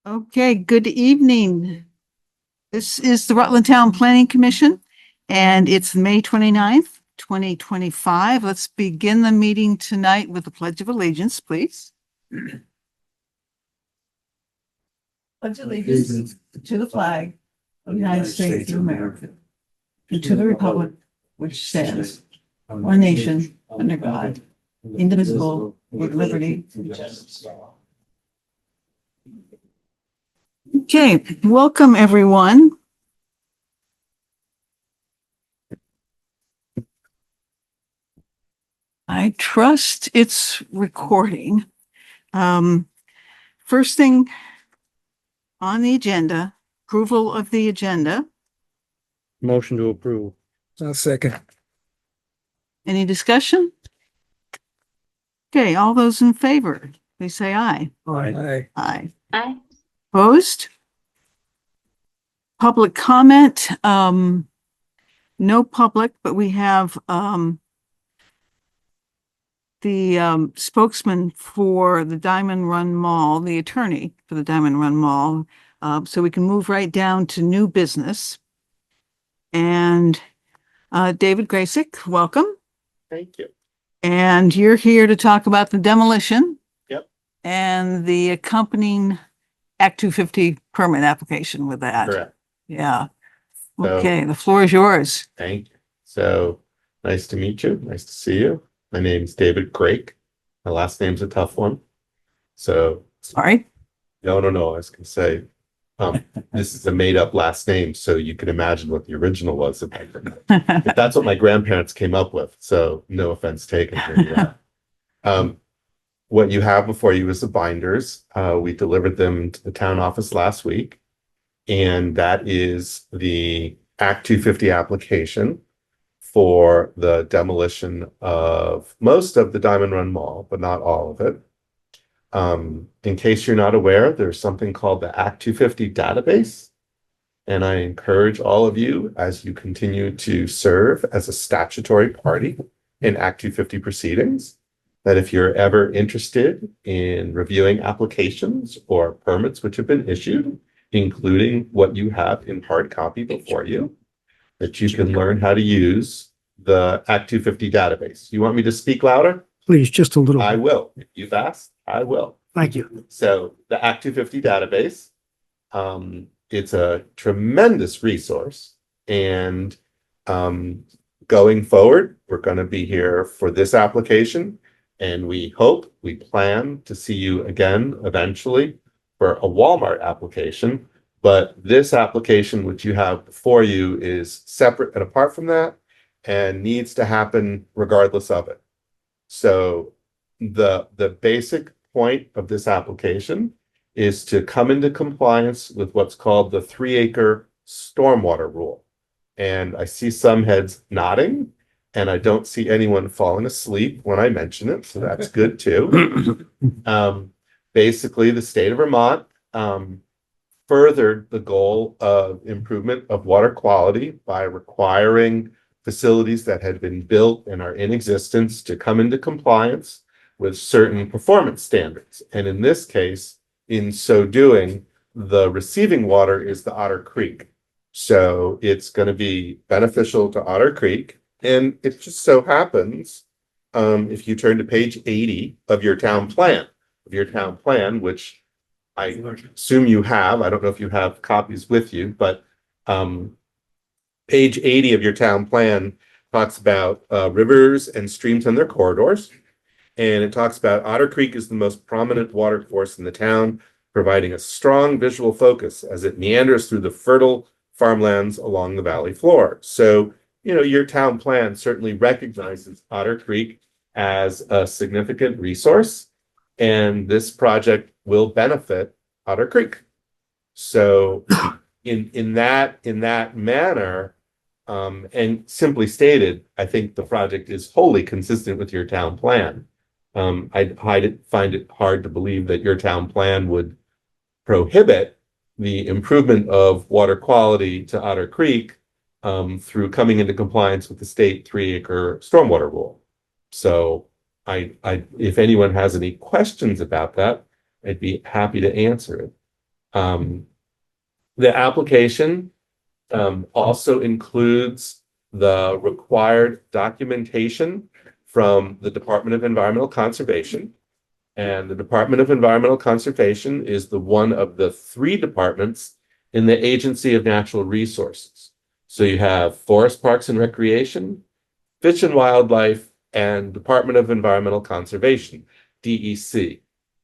Okay, good evening. This is the Rutland Town Planning Commission, and it's May 29th, 2025. Let's begin the meeting tonight with the Pledge of Allegiance, please. Pledge allegiance to the flag of the United States of America and to the republic which stands one nation under God, indivisible, with liberty and justice for all. Okay, welcome everyone. I trust it's recording. First thing on the agenda, approval of the agenda. Motion to approve. Second. Any discussion? Okay, all those in favor, please say aye. Aye. Aye. Aye. Opposed? Public comment, no public, but we have the spokesman for the Diamond Run Mall, the attorney for the Diamond Run Mall. So we can move right down to new business. And David Grayck, welcome. Thank you. And you're here to talk about the demolition. Yep. And the accompanying Act 250 permit application with that. Correct. Yeah. So- Okay, the floor is yours. Thank you. So nice to meet you. Nice to see you. My name's David Grayck. My last name's a tough one. So Sorry. no. I was gonna say, this is a made up last name, so you can imagine what the original was. If that's what my grandparents came up with. So no offense taken here. Yeah. What you have before you is the binders. We delivered them to the town office last week. And that is the Act 250 application for the demolition of most of the Diamond Run Mall, but not all of it. In case you're not aware, there's something called the Act 250 database. And I encourage all of you, as you continue to serve as a statutory party in Act 250 proceedings, that if you're ever interested in reviewing applications or permits which have been issued, including what you have in hard copy before you, that you can learn how to use the Act 250 database. You want me to speak louder? Please, just a little. I will. If you've asked, I will. Thank you. So the Act 250 database, it's a tremendous resource. And going forward, we're going to be here for this application. And we plan to see you again eventually for a Walmart application, but this application, which you have before you, is separate and apart from that and needs to happen regardless of it. So the basic point of this application is to come into compliance with what's called the 3-acre stormwater rule. And I see some heads nodding, and I don't see anyone falling asleep when I mention it, so that's good too. Basically, the state of Vermont furthered the goal of improvement of water quality by requiring facilities that had been built and are in existence to come into compliance with certain performance standards. And in this case, in so doing, the receiving water is the Otter Creek. So it's going to be beneficial to Otter Creek. And it just so happens, if you turn to page 80 of your town plan, which I assume you have. I don't know if you have copies with you, but page 80 of your town plan talks about rivers and streams and their corridors. And it talks about Otter Creek is the most prominent water course in the town, providing a strong visual focus as it meanders through the fertile farmlands along the valley floor. So, your town plan certainly recognizes Otter Creek as a significant resource. And this project will benefit Otter Creek. So in that manner, and simply stated, I think the project is wholly consistent with your town plan. I find it hard to believe that your town plan would prohibit the improvement of water quality to Otter Creek through coming into compliance with the state 3-acre stormwater rule. So if anyone has any questions about that, I'd be happy to answer it. The application also includes the required documentation from the Department of Environmental Conservation. And the Department of Environmental Conservation is the one of the 3 departments in the Agency of Natural Resources. So you have Forest Parks and Recreation, Fish and Wildlife, and Department of Environmental Conservation, DEC.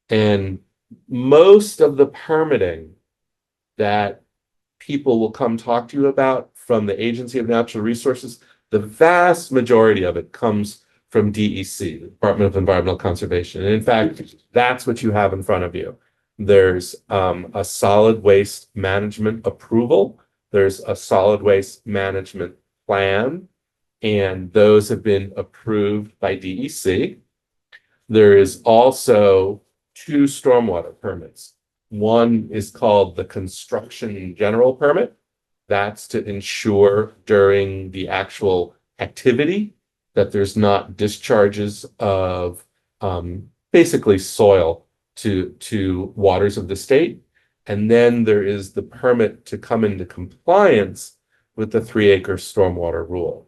And most of the permitting that people will come talk to you about from the Agency of Natural Resources, the vast majority of it comes from DEC, the Department of Environmental Conservation. And in fact, that's what you have in front of you. There's a solid waste management approval. There's a solid waste management plan, and those have been approved by DEC. There is also 2 stormwater permits. One is called the construction general permit. That's to ensure during the actual activity that there's not discharges of basically soil to waters of the state. And then there is the permit to come into compliance with the 3-acre stormwater rule.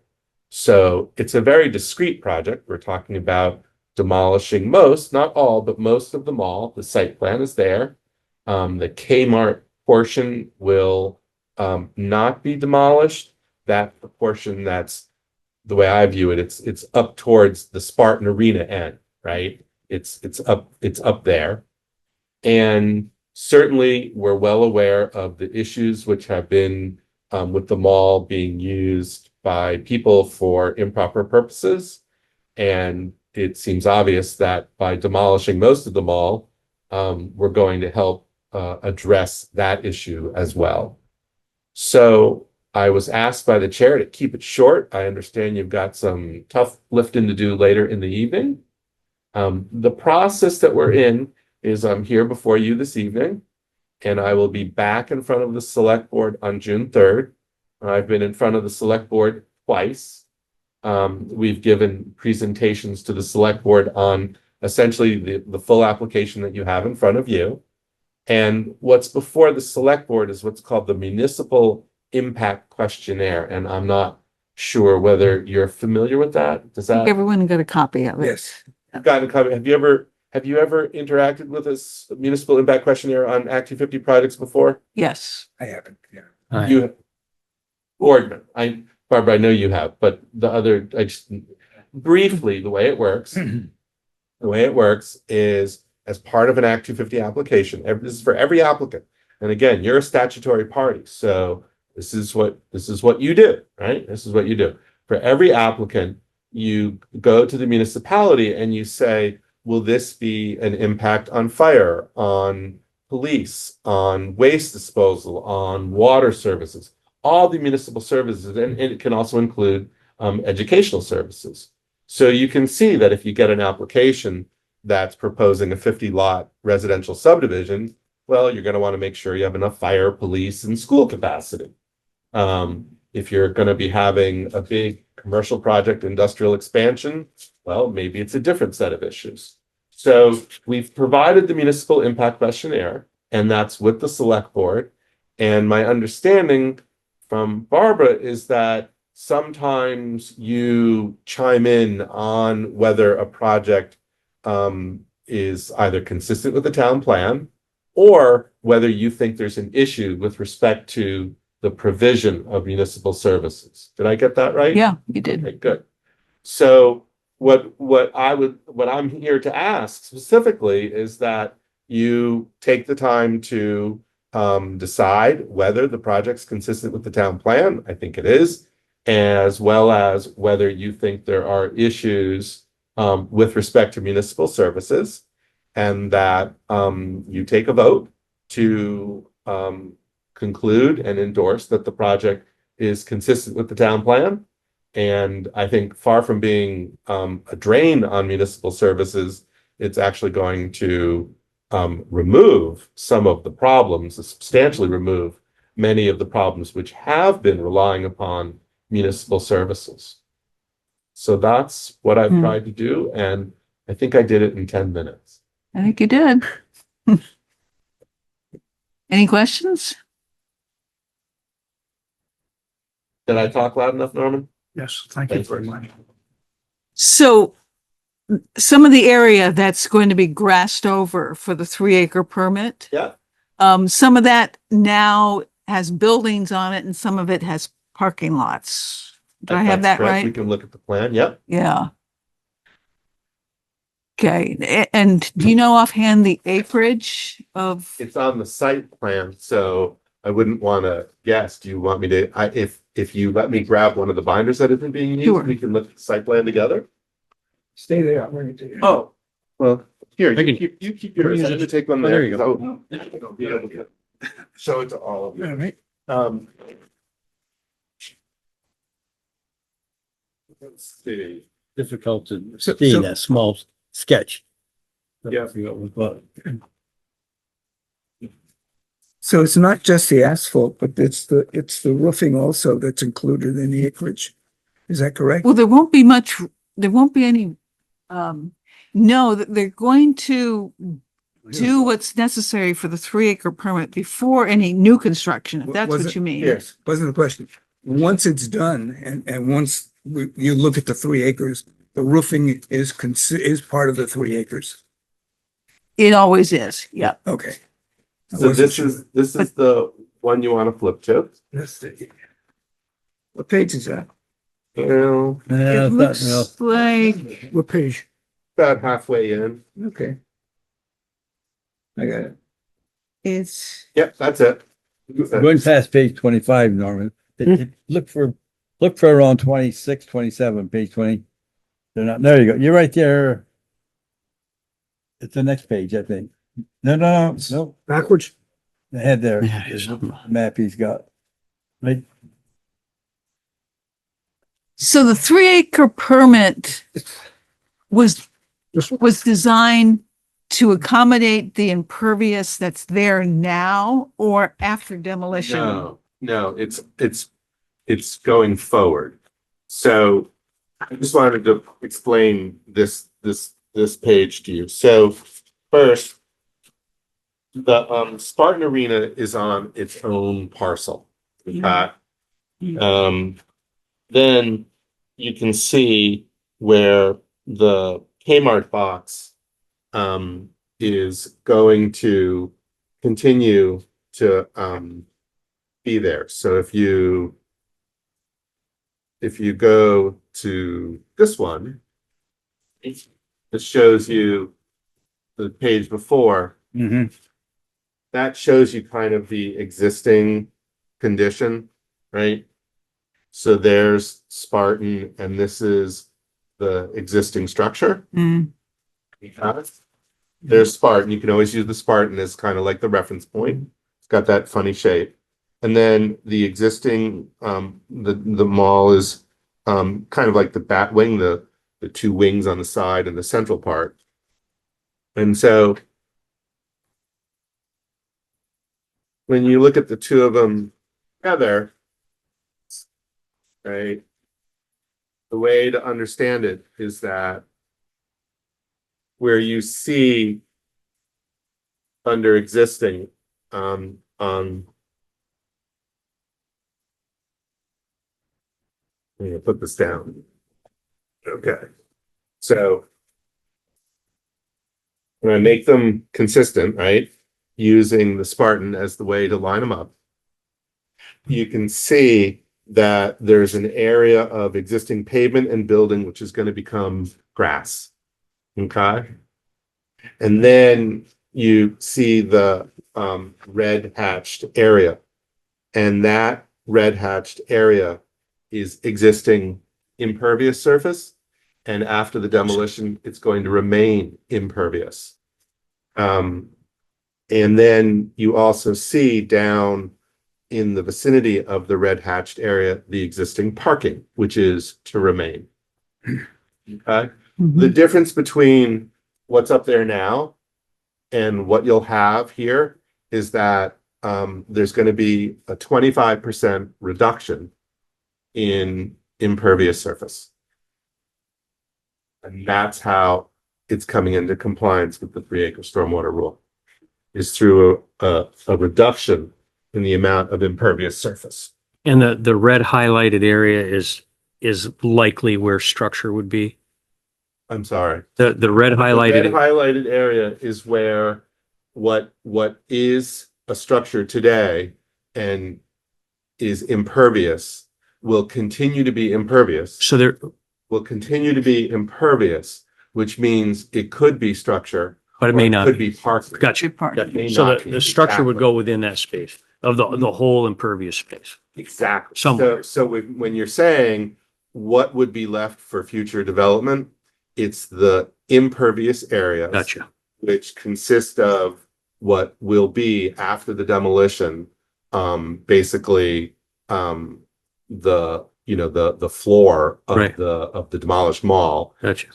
So it's a very discrete project. We're talking about demolishing most, not all, but most of the mall. The site plan is there. The Kmart portion will not be demolished. That's the portion that's, the way I view it, it's up towards the Spartan Arena end, right? It's up there. And certainly we're well aware of the issues which have been with the mall being used by people for improper purposes. And it seems obvious that by demolishing most of the mall, we're going to help address that issue as well. So I was asked by the chair to keep it short. I understand you've got some tough lifting to do later in the evening. The process that we're in is I'm here before you this evening, and I will be back in front of the select board on June 3rd. I've been in front of the select board twice. We've given presentations to the select board on essentially the full application that you have in front of you. And what's before the select board is what's called the Municipal Impact Questionnaire. And I'm not sure whether you're familiar with that. Does that? Everyone got a copy of it. Yes. You've gotten a copy. Have you ever interacted with this Municipal Impact Questionnaire on Act 250 projects before? Yes. I haven't, yeah. You, Boardman, Barbara, I know you have, but briefly, the way it works is as part of an Act 250 application. This is for every applicant. And again, you're a statutory party. So this is what you do, right? This is what you do. For every applicant, you go to the municipality and you say, will this be an impact on fire, on police, on waste disposal, on water services, all the municipal services, and it can also include educational services. So you can see that if you get an application that's proposing a 50-lot residential subdivision, well, you're going to want to make sure you have enough fire, police, and school capacity. If you're going to be having a big commercial project, industrial expansion, well, maybe it's a different set of issues. So we've provided the Municipal Impact Questionnaire, and that's with the select board. And my understanding from Barbara is that sometimes you chime in on whether a project is either consistent with the town plan or whether you think there's an issue with respect to the provision of municipal services. Did I get that right? Yeah, you did. Okay, good. So what I'm here to ask specifically is that you take the time to decide whether the project's consistent with the town plan. I think it is, as well as whether you think there are issues with respect to municipal services, and that you take a vote to conclude and endorse that the project is consistent with the town plan. And I think far from being a drain on municipal services, it's actually going to remove some of the problems, substantially remove many of the problems which have been relying upon municipal services. So that's what I've tried to do, and I think I did it in 10 minutes. I think you did. Any questions? Did I talk loud enough, Norman? Yes, thank you Thanks. very much. So some of the area that's going to be grassed over for the 3-acre permit, Yeah. some of that now has buildings on it and some of it has parking lots. Do I have That's that correct. We right? can look at the plan. Yep. Yeah. Okay, and do you know offhand the acreage of, It's on the site plan, so I wouldn't want to guess. Do you want me to, if you let me grab one of the binders that isn't being used, Sure. we can look at the site plan together? Stay there, I'll bring it to you. Oh, well, here, I can- you keep yours. I'm gonna take one Oh, there. there you go. 'Cause I'll be able to show it to all of All you. right. Let's see. Difficult to So- see so- that small sketch. Yeah. But So it's not just the asphalt, but it's the roofing also that's included in the acreage. Is that correct? well, there won't be any, no, they're going to do what's necessary for the 3-acre permit before any new construction, if that's Was what it- you mean. Yes. Wasn't the question. Once it's done and once you look at the 3 acres, the roofing is part of the 3 acres. It always is, yeah. Okay. I So wasn't this sure. is the one you want to flip to. Let's see. What page is that? Well, It looks like, What page? about halfway in. Okay. I got it. it's, Yep, that's it. going past page 25, Norman, look for around 26, 27, page 20. They're not, there you go. You're right there. It's the next page, I think. No. Backwards? The head there. Yeah, it is. Map he's got. Right, so the 3-acre permit was designed to accommodate the impervious that's there now or after demolition? No, it's going forward. So I just wanted to explain this page to you. So first, the Spartan Arena is on its own parcel. Then you can see where the Kmart box is going to continue to be there. So if you go to this one, it shows you the page before. mhm. That shows you kind of the existing condition, right? So there's Spartan and this is the existing structure. Mm, There's Spartan. You can always use the Spartan as kind of like the reference point. It's got that funny shape. And then the existing, the mall is kind of like the bat wing, the 2 wings on the side and the central part. And so when you look at the 2 of them together, right, the way to understand it is that where you see under existing on I'm gonna put this down. Okay. So I'm gonna make them consistent, right? Using the Spartan as the way to line them up. You can see that there's an area of existing pavement and building which is going to become grass. Okay. And then you see the red hatched area. And that red hatched area is existing impervious surface. And after the demolition, it's going to remain impervious. And then you also see down in the vicinity of the red hatched area, the existing parking, which is to remain. Okay. The difference between what's up there now and what you'll have here is that there's going to be a 25% reduction in impervious surface. And that's how it's coming into compliance with the 3-acre stormwater rule, is through a reduction in the amount of impervious surface. And the red highlighted area is likely where structure would be. I'm sorry. The red The red highlighted, highlighted area is where what is a structure today and is impervious will continue to be impervious. so there, Will continue to be impervious, which means it could be structure. but it or may not Could be. be parking. Gotcha. Good part. That may So not be. the structure would Exactly. go within that space of the whole impervious space. Exactly. Somewhere. So when you're saying what would be left for future development, it's the impervious areas. Gotcha. Which consist of what will be after the demolition, basically, the floor of Right. the demolished mall. Gotcha.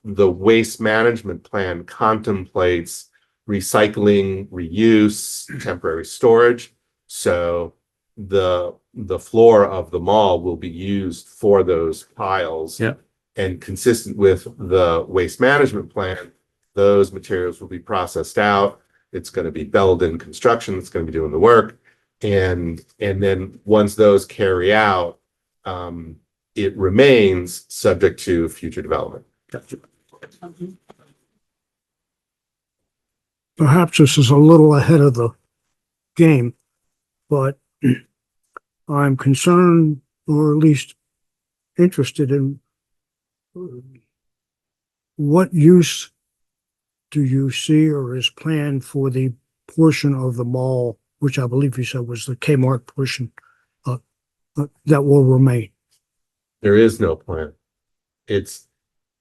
The waste management plan contemplates recycling, reuse, temporary storage. So the floor of the mall will be used for those piles. Yeah. And consistent with the waste management plan, those materials will be processed out. It's going to be Belden Construction that's going to be doing the work. And then once those carry out, it remains subject to future development. Gotcha. Perhaps this is a little ahead of the game, but I'm concerned, or at least interested in what use do you see or is planned for the portion of the mall, which I believe you said was the Kmart portion, that will remain? There is no plan.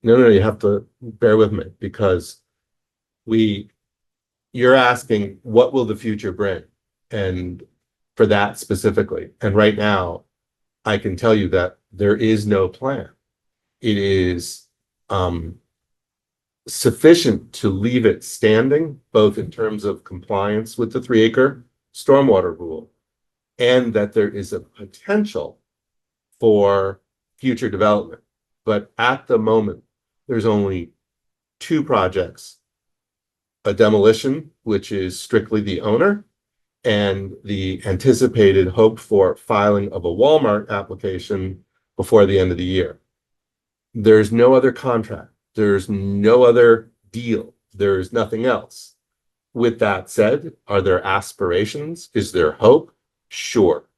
No, you have to bear with me because you're asking what will the future bring? And for that specifically. And right now, I can tell you that there is no plan. It is sufficient to leave it standing, both in terms of compliance with the 3-acre stormwater rule, and that there is a potential for future development. But at the moment, there's only 2 projects: a demolition, which is strictly the owner, and the anticipated hoped for filing of a Walmart application before the end of the year. There's no other contract. There's no other deal. There's nothing else. With that said, are there aspirations? Is there hope? Sure.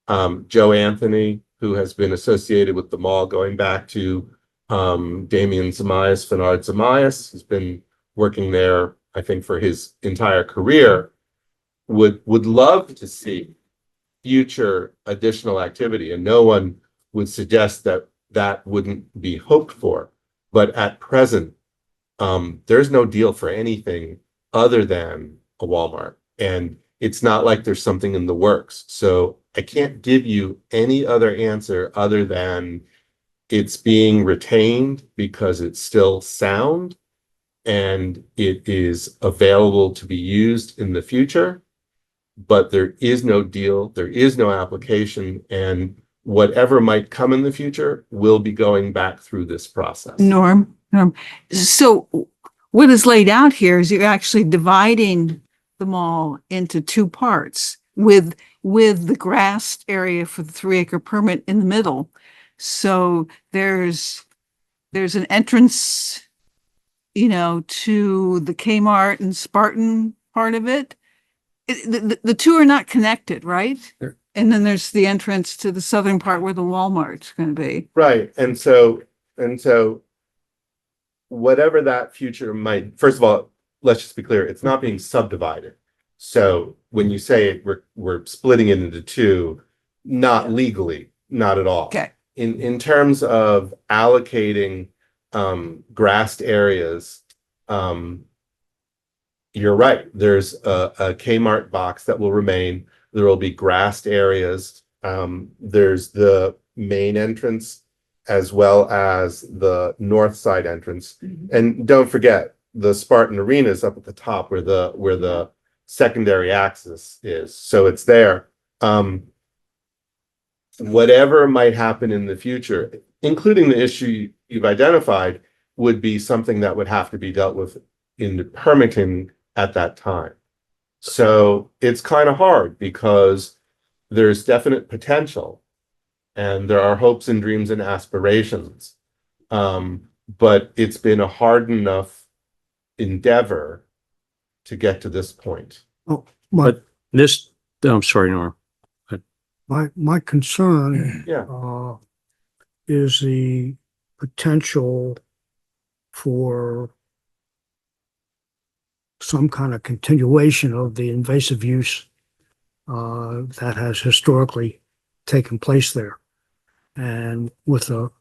Joe Anthony, who has been associated with the mall going back to Damian Zamias, Fenard Zamias, has been working there, I think, for his entire career, would love to see future additional activity. And no one would suggest that that wouldn't be hoped for. But at present, there's no deal for anything other than a Walmart. And it's not like there's something in the works. So I can't give you any other answer other than it's being retained because it's still sound and it is available to be used in the future. But there is no deal, there is no application, and whatever might come in the future will be going back through this process. Norm, so what is laid out here is you're actually dividing the mall into 2 parts with the grassed area for the 3-acre permit in the middle. So there's an entrance, to the Kmart and Spartan part of it. The 2 are not connected, right? Sure. And then there's the entrance to the southern part where the Walmart's going to be. Right. And so whatever that future might, first of all, let's just be clear, it's not being subdivided. So when you say we're splitting it into 2, not legally, not at all. Okay. In terms of allocating grassed areas, you're right. There's a Kmart box that will remain. There will be grassed areas. There's the main entrance as well as the north side entrance. And don't forget, the Spartan Arena is up at the top where the secondary access is. So it's there. Whatever might happen in the future, including the issue you've identified, would be something that would have to be dealt with in the permitting at that time. So it's kind of hard because there's definite potential and there are hopes and dreams and aspirations. But it's been a hard enough endeavor to get to this point. Oh, my, This, I'm sorry, Norm. my concern, Yeah. is the potential for some kind of continuation of the invasive use that has historically taken place there. And with a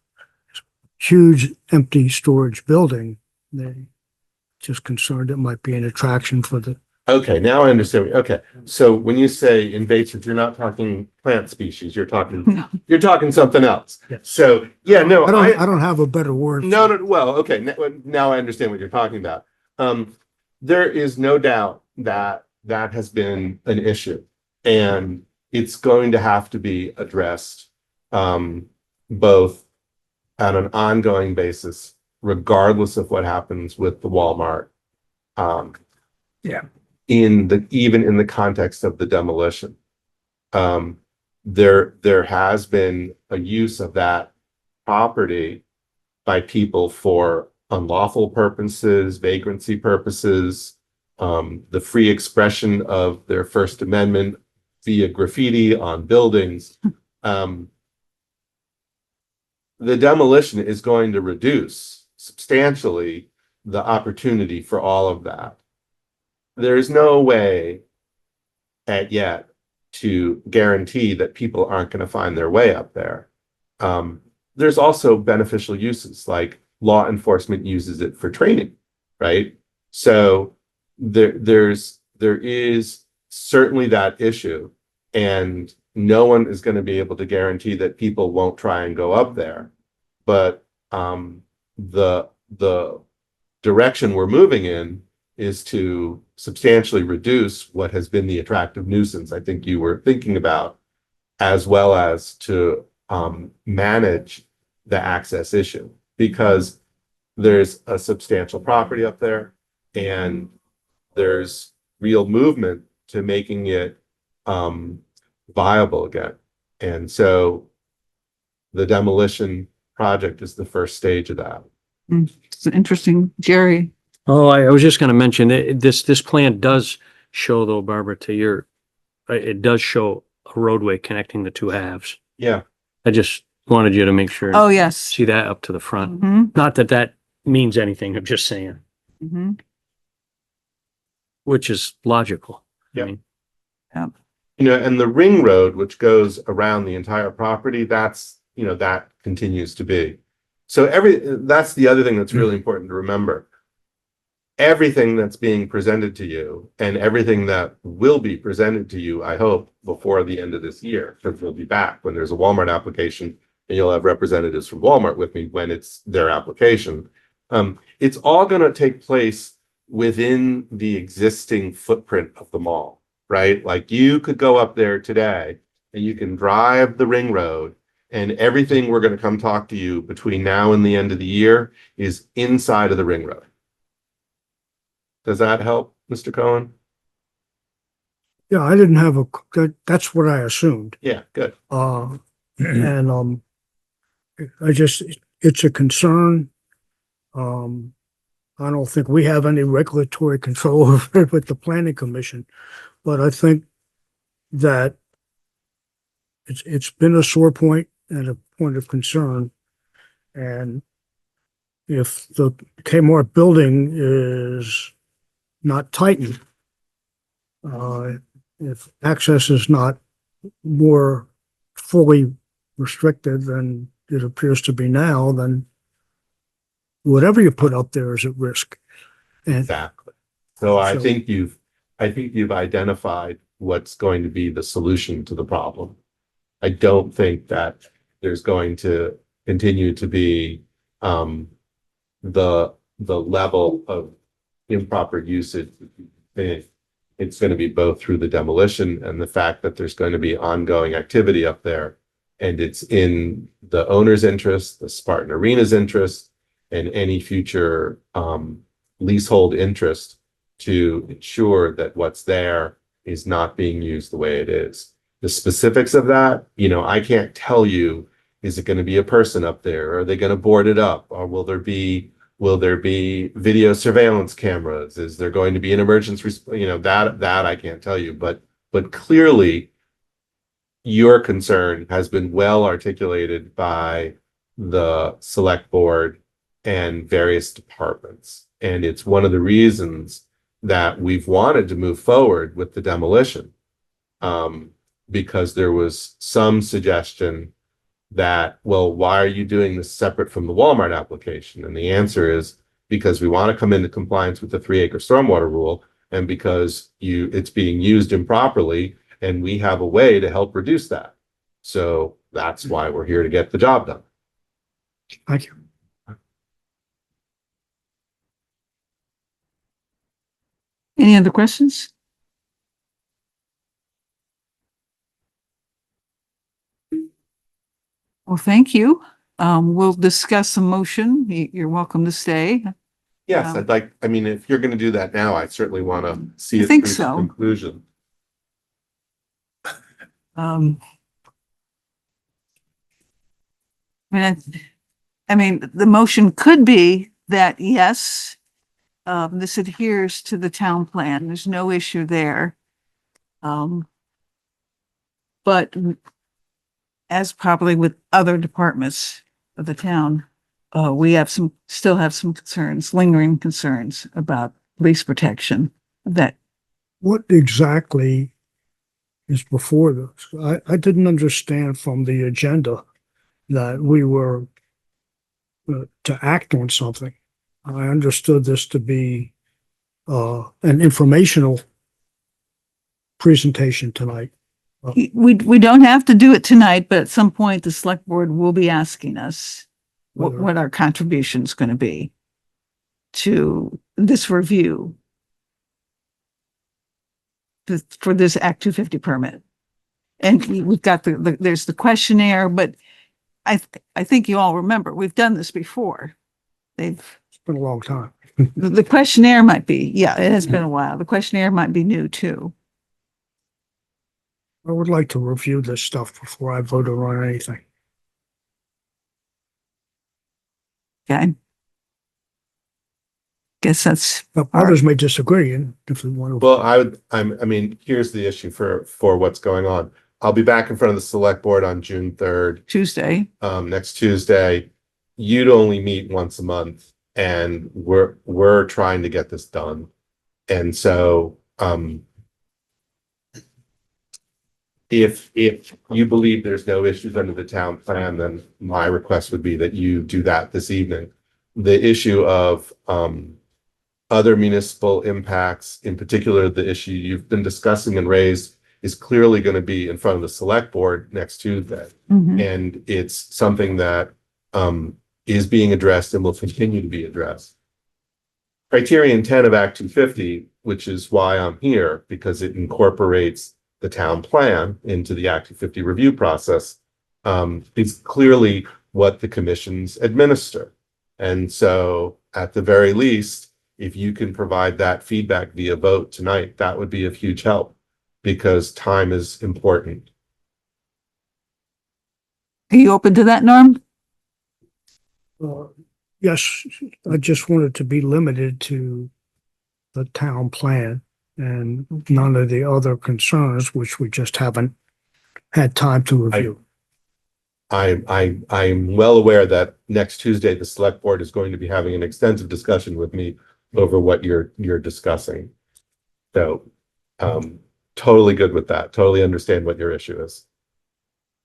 huge empty storage building, they just concerned it might be an attraction for the, Okay, now I understand. Okay, so when you say invasive, you're not talking plant species, you're No. talking something else. Yes. So, yeah, no, I don't have a better word. No, no, well, okay, now I understand what you're talking about. There is no doubt that that has been an issue and it's going to have to be addressed, both on an ongoing basis, regardless of what happens with the Walmart. Yeah. Even in the context of the demolition. There has been a use of that property by people for unlawful purposes, vagrancy purposes, the free expression of their First Amendment via graffiti on buildings. The demolition is going to reduce substantially the opportunity for all of that. There's no way yet to guarantee that people aren't going to find their way up there. There's also beneficial uses, like law enforcement uses it for training, right? So there is certainly that issue, and no one is going to be able to guarantee that people won't try and go up there. But the direction we're moving in is to substantially reduce what has been the attractive nuisance I think you were thinking about, as well as to manage the access issue, because there's a substantial property up there and there's real movement to making it viable again. And so the demolition project is the first stage of that. It's interesting, Jerry. Oh, I was just gonna mention, this plan does show though, Barbara, it does show a roadway connecting the two halves. Yeah. I just wanted you to make sure. Oh, yes. See that up to the front. Mhm, Not that that means anything, I'm just saying, mhm. which is logical. I Yep. mean, And the ring road, which goes around the entire property, that continues to be. So that's the other thing that's really important to remember. Everything that's being presented to you and everything that will be presented to you, I hope, before the end of this year, because we'll be back when there's a Walmart application and you'll have representatives from Walmart with me when it's their application. It's all going to take place within the existing footprint of the mall, right? Like you could go up there today and you can drive the ring road, and everything we're going to come talk to you between now and the end of the year is inside of the ring road. Does that help, Mr. Cohen? Yeah, I didn't have that's what I assumed. Yeah, good. And it's a concern. I don't think we have any regulatory control over it with the planning commission, but I think that it's been a sore point and a point of concern. And if the Kmart building is not tightened, if access is not more fully restricted than it appears to be now, then whatever you put up there is at risk. And Exactly. So I So- think you've identified what's going to be the solution to the problem. I don't think that there's going to continue to be the level of improper usage. It's going to be both through the demolition and the fact that there's going to be ongoing activity up there, and it's in the owner's interest, the Spartan Arena's interest, and any future leasehold interest to ensure that what's there is not being used the way it is. The specifics of that, I can't tell you, is it going to be a person up there? Are they going to board it up? Or will there be video surveillance cameras? Is there going to be an emergency, that I can't tell you, but clearly your concern has been well articulated by the select board and various departments. And it's one of the reasons that we've wanted to move forward with the demolition. Because there was some suggestion that, well, why are you doing this separate from the Walmart application? And the answer is because we want to come into compliance with the 3-acre stormwater rule, and because it's being used improperly, and we have a way to help reduce that. So that's why we're here to get the job done. Thank you. Any other questions? Well, thank you. We'll discuss a motion. You're welcome to stay. Yes, if you're going to do that now, I certainly want to see I it think through to so. conclusion. The motion could be that, yes, this adheres to the town plan. There's no issue there. But as probably with other departments of the town, we still have some concerns, lingering concerns about police protection that. What exactly is before this? I didn't understand from the agenda that we were to act on something. I understood this to be an informational presentation tonight. We don't have to do it tonight, but at some point the select board will be asking us what our contribution is going to be to this review for this Act 250 permit. And we've got there's the questionnaire, but I think you all remember, we've done this before. It's been a long time. The questionnaire might be, it has been a while. The questionnaire might be new too. I would like to review this stuff before I vote on anything. Okay. Guess that's. Others may disagree, and if we want to. Well, here's the issue for what's going on. I'll be back in front of the select board on June 3rd. Tuesday. Next Tuesday. You'd only meet once a month, and we're trying to get this done. And so, if you believe there's no issues under the town plan, then my request would be that you do that this evening. The issue of other municipal impacts, in particular, the issue you've been discussing and raised, is clearly going to be in front of the select board next Tuesday. Mhm. And it's something that is being addressed and will continue to be addressed. Criterion 10 of Act 250, which is why I'm here, because it incorporates the town plan into the Act 250 review process, is clearly what the commissions administer. And so at the very least, if you can provide that feedback via vote tonight, that would be of huge help, because time is important. Are you open to that, Norm? Yes, I just wanted to be limited to the town plan and none of the other concerns, which we just haven't had time to review. I'm well aware that next Tuesday, the select board is going to be having an extensive discussion with me over what you're discussing. So, totally good with that. Totally understand what your issue is.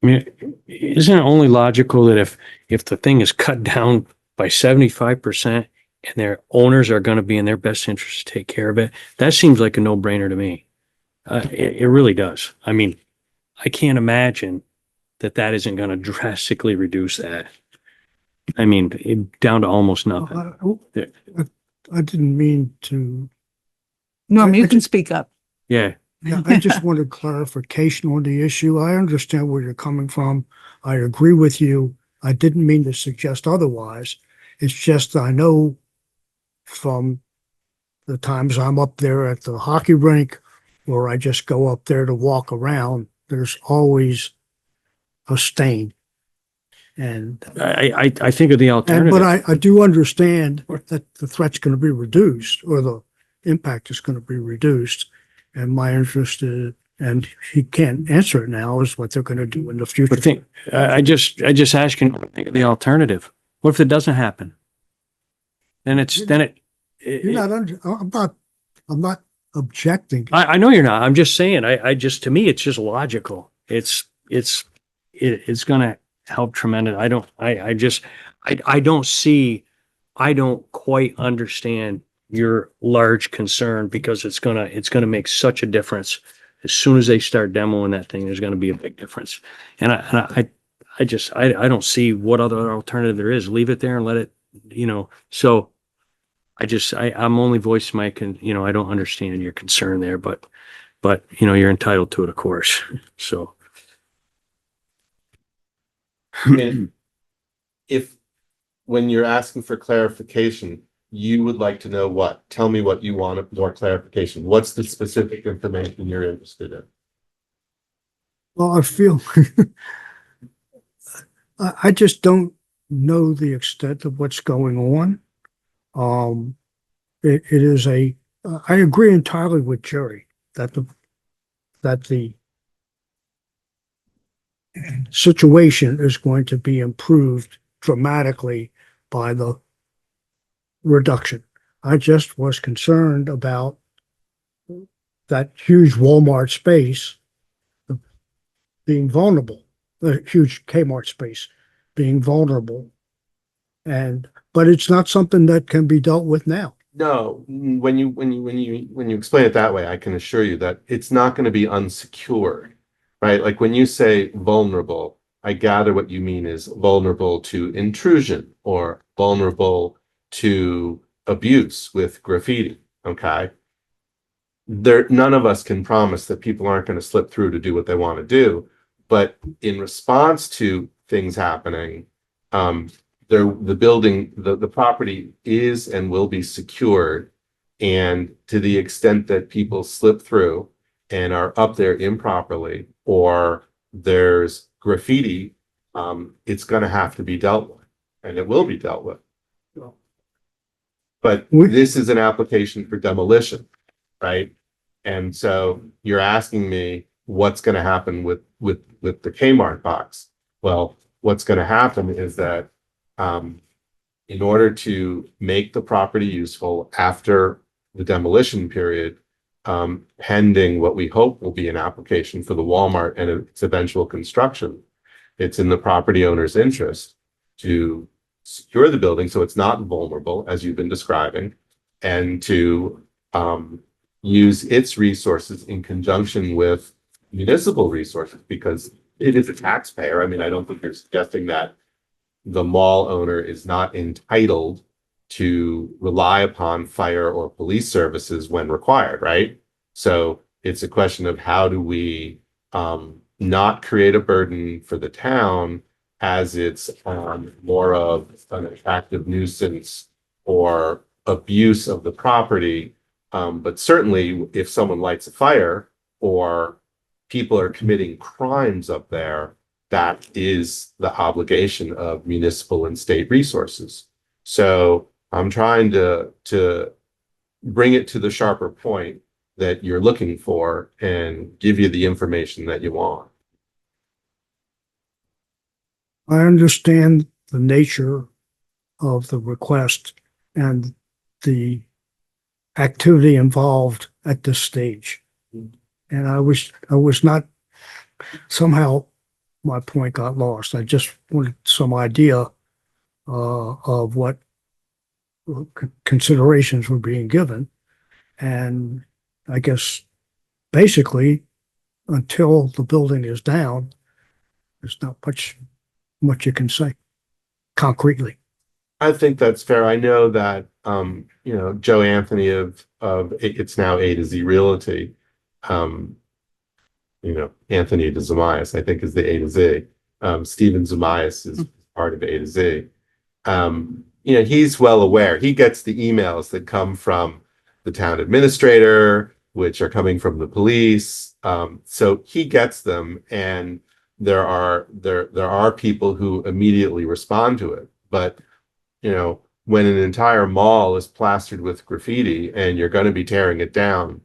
Isn't it only logical that if the thing is cut down by 75% and their owners are going to be in their best interest to take care of it, that seems like a no-brainer to me. It really does. I can't imagine that isn't going to drastically reduce that. Down to almost nothing. I didn't mean to. Norm, you can speak up. Yeah. Yeah, I just wanted clarification on the issue. I understand where you're coming from. I agree with you. I didn't mean to suggest otherwise. It's just I know from the times I'm up there at the hockey rink, or I just go up there to walk around, there's always a stain. And, I think of the but alternative. I do understand that the threat's going to be reduced, or the impact is going to be reduced. And my interest is, and he can't answer it now, is what they're going to do in the future. But think, I just ask you, think of the alternative. What if it doesn't happen? Then You're not under, I'm not objecting. I know you're not. I'm just saying, to me, it's just logical. It's gonna help tremendous. I don't quite understand your large concern, because it's gonna make such a difference. As soon as they start demoing that thing, there's gonna be a big difference. And I don't see what other alternative there is. Leave it there and let it, so I'm only voicing my I don't understand your concern there, but you're entitled to it, of course. So. And if, when you're asking for clarification, you would like to know what? Tell me what you want more clarification. What's the specific information you're interested in? Well, I feel, I just don't know the extent of what's going on. It is I agree entirely with Jerry that the situation is going to be improved dramatically by the reduction. I just was concerned about that huge Walmart space being vulnerable, the huge Kmart space being vulnerable. But it's not something that can be dealt with now. No, when you explain it that way, I can assure you that it's not going to be unsecured, right? Like when you say vulnerable, I gather what you mean is vulnerable to intrusion or vulnerable to abuse with graffiti. Okay. None of us can promise that people aren't going to slip through to do what they want to do. But in response to things happening, the property is and will be secured. And to the extent that people slip through and are up there improperly, or there's graffiti, it's going to have to be dealt with, and it will be dealt with. But this is an application for demolition, right? And so you're asking me what's going to happen with the Kmart box. Well, what's going to happen is that in order to make the property useful after the demolition period, pending what we hope will be an application for the Walmart and its eventual construction, it's in the property owner's interest to secure the building so it's not vulnerable, as you've been describing, and to use its resources in conjunction with municipal resources, because it is a taxpayer. I mean, I don't think you're suggesting that the mall owner is not entitled to rely upon fire or police services when required, right? So it's a question of how do we not create a burden for the town as it's more of an attractive nuisance or abuse of the property. But certainly if someone lights a fire or people are committing crimes up there, that is the obligation of municipal and state resources. So I'm trying to bring it to the sharper point that you're looking for and give you the information that you want. I understand the nature of the request and the activity involved at this stage. And I was not, somehow my point got lost. I just wanted some idea of what considerations were being given. And I guess basically until the building is down, there's not much you can say concretely. I think that's fair. I know that Joe Anthony of it's now A to Z Realty, Anthony DeZamias, I think, is the A to Z. Stephen Zamias is part of A to Z. He's well aware. He gets the emails that come from the town administrator, which are coming from the police. So he gets them, and there are people who immediately respond to it. But, you know, when an entire mall is plastered with graffiti and you're going to be tearing it down,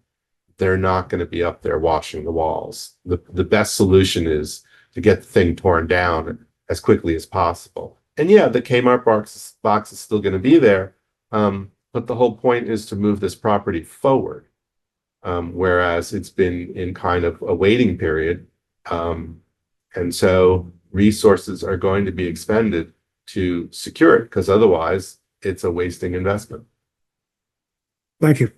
they're not going to be up there washing the walls. The best solution is to get the thing torn down as quickly as possible. And yeah, the Kmart box is still going to be there. But the whole point is to move this property forward. Whereas it's been in kind of a waiting period. And so resources are going to be expended to secure it, because otherwise it's a wasting investment. Thank you.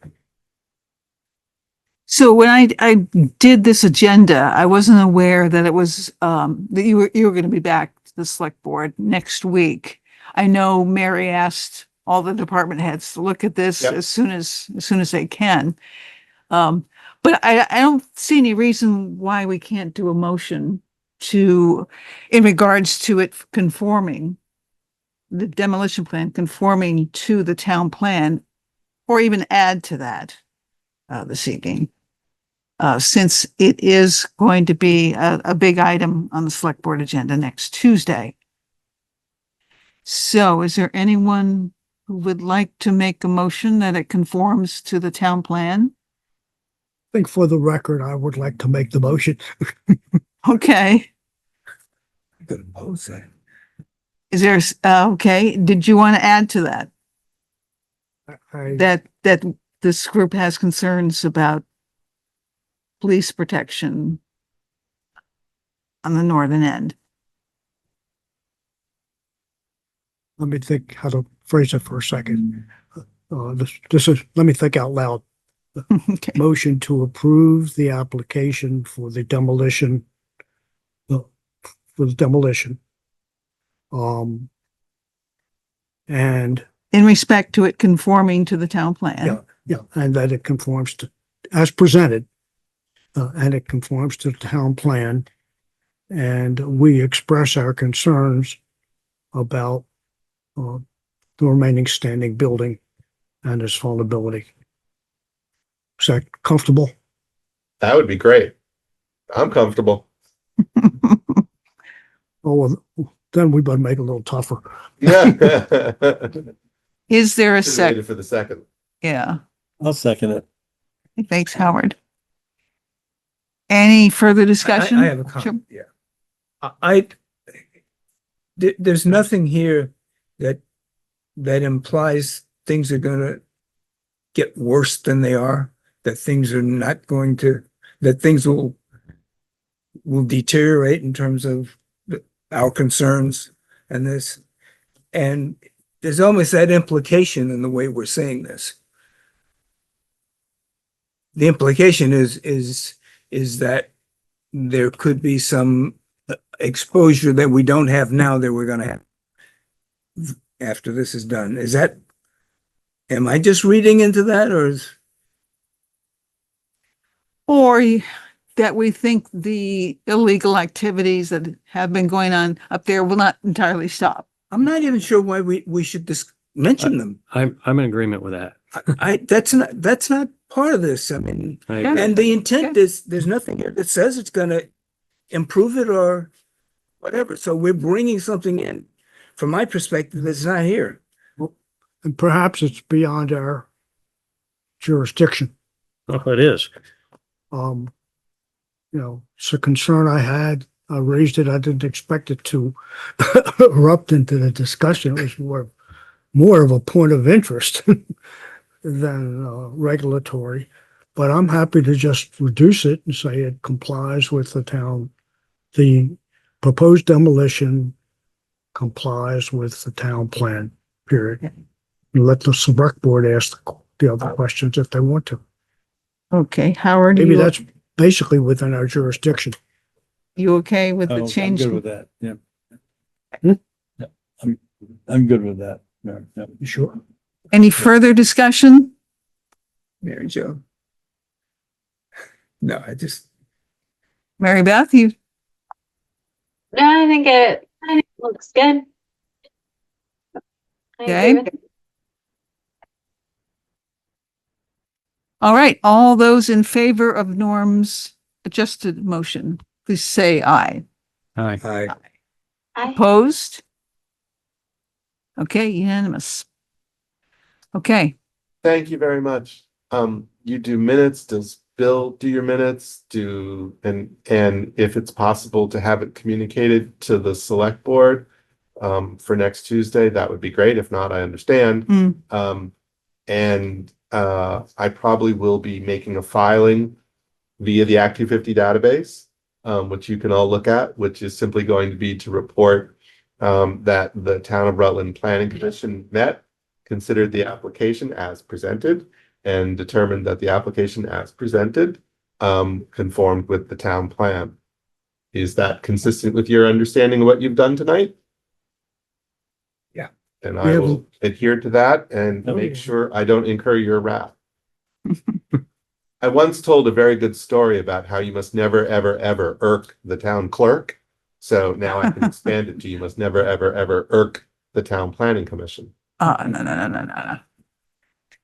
So when I did this agenda, I wasn't aware that it was, that you were going to be back to the select board next week. I know Mary asked all the department heads to look at this Yep. as soon as they can. But I don't see any reason why we can't do a motion in regards to it conforming, the demolition plan conforming to the town plan, or even add to that, this evening. Since it is going to be a big item on the select board agenda next Tuesday. So is there anyone who would like to make a motion that it conforms to the town plan? I think for the record, I would like to make the motion. Okay, I'm gonna oppose that. is there, okay, did you want to add to that? That this group has concerns about police protection on the northern end? Let me think how to phrase it for a second. This is, let me think out loud. Okay. Motion to approve the application for the demolition. And In respect to it conforming to the town plan? yeah, and that it conforms to, as presented, and it conforms to the town plan. And we express our concerns about the remaining standing building and its vulnerability. Is that comfortable? That would be great. I'm comfortable. Oh, well, then we better make it a little tougher. Is there a Should've waited sec? for the second. Yeah, I'll second it. thanks, Howard. Any further discussion? I have a comment, yeah. There's nothing here that implies things are gonna get worse than they are, that things are not going to, that things will deteriorate in terms of our concerns and this. And there's almost that implication in the way we're saying this. The implication is that there could be some exposure that we don't have now that we're gonna have after this is done. Am I just reading into that, or is? Or that we think the illegal activities that have been going on up there will not entirely stop. I'm not even sure why we should just mention them. I'm in agreement with that. That's not part of this. I mean, I Yeah. agree. and the intent is, there's nothing here that says it's gonna improve it or whatever. So we're bringing something in, from my perspective, that's not here. And perhaps it's beyond our jurisdiction. Oh, it is. It's a concern I had. I raised it. I didn't expect it to erupt into the discussion. It was more of a point of interest than regulatory. But I'm happy to just reduce it and say it complies with the town. The proposed demolition complies with the town plan, period. And let the select board ask the other questions if they want to. Okay, Howard, Maybe that's basically within our jurisdiction. you okay with the I'm change? good with that, yeah. Hmm? Yeah, I'm good with that. Yeah, yeah. You sure? Any further discussion? Mary Jo. No, Mary Beth, you, No, I think it looks good. I agree Okay. with it. All right, all those in favor of Norm's adjusted motion, please say aye. Aye. Aye. Opposed? Okay, unanimous. Okay, Thank you very much. You do minutes, does Bill do your minutes? And if it's possible to have it communicated to the select board for next Tuesday, that would be great. If not, I understand. Mm. I probably will be making a filing via the Act 250 database, which you can all look at, which is simply going to be to report that the Town of Rutland Planning Commission met, considered the application as presented, and determined that the application as presented conformed with the town plan. Is that consistent with your understanding of what you've done tonight? Yeah. And I will adhere to that and make sure I don't incur your wrath. I once told a very good story about how you must never, ever, ever irk the town clerk. So now I can expand it to you must never, ever, ever irk the town planning commission. No.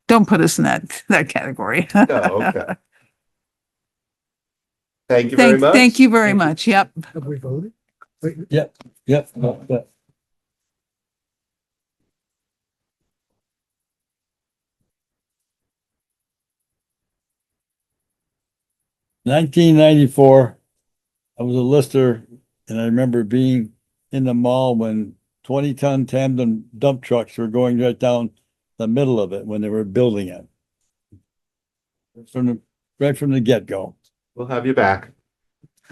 Don't put us in that category. Oh, okay. Thank you very much. Thank you very much. Yep. Have we voted? Wait, Yep. No, but 1994, I was a lister, and I remember being in the mall when 20-ton tandem dump trucks were going right down the middle of it when they were building it. Right from the get-go. We'll have you back.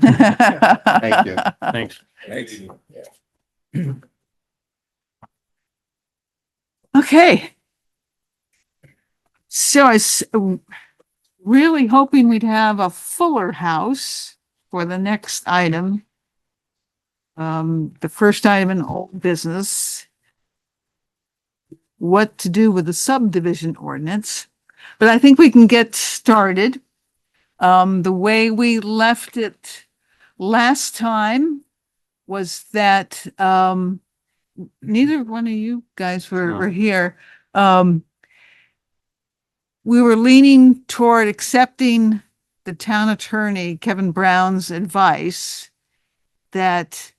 Thank you. Thanks. Thanks. Okay. So I was really hoping we'd have a fuller house for the next item. The first item in old business. What to do with the subdivision ordinance. But I think we can get started. The way we left it last time was that neither one of you guys were here. We were leaning toward accepting the town attorney, Kevin Brown's advice that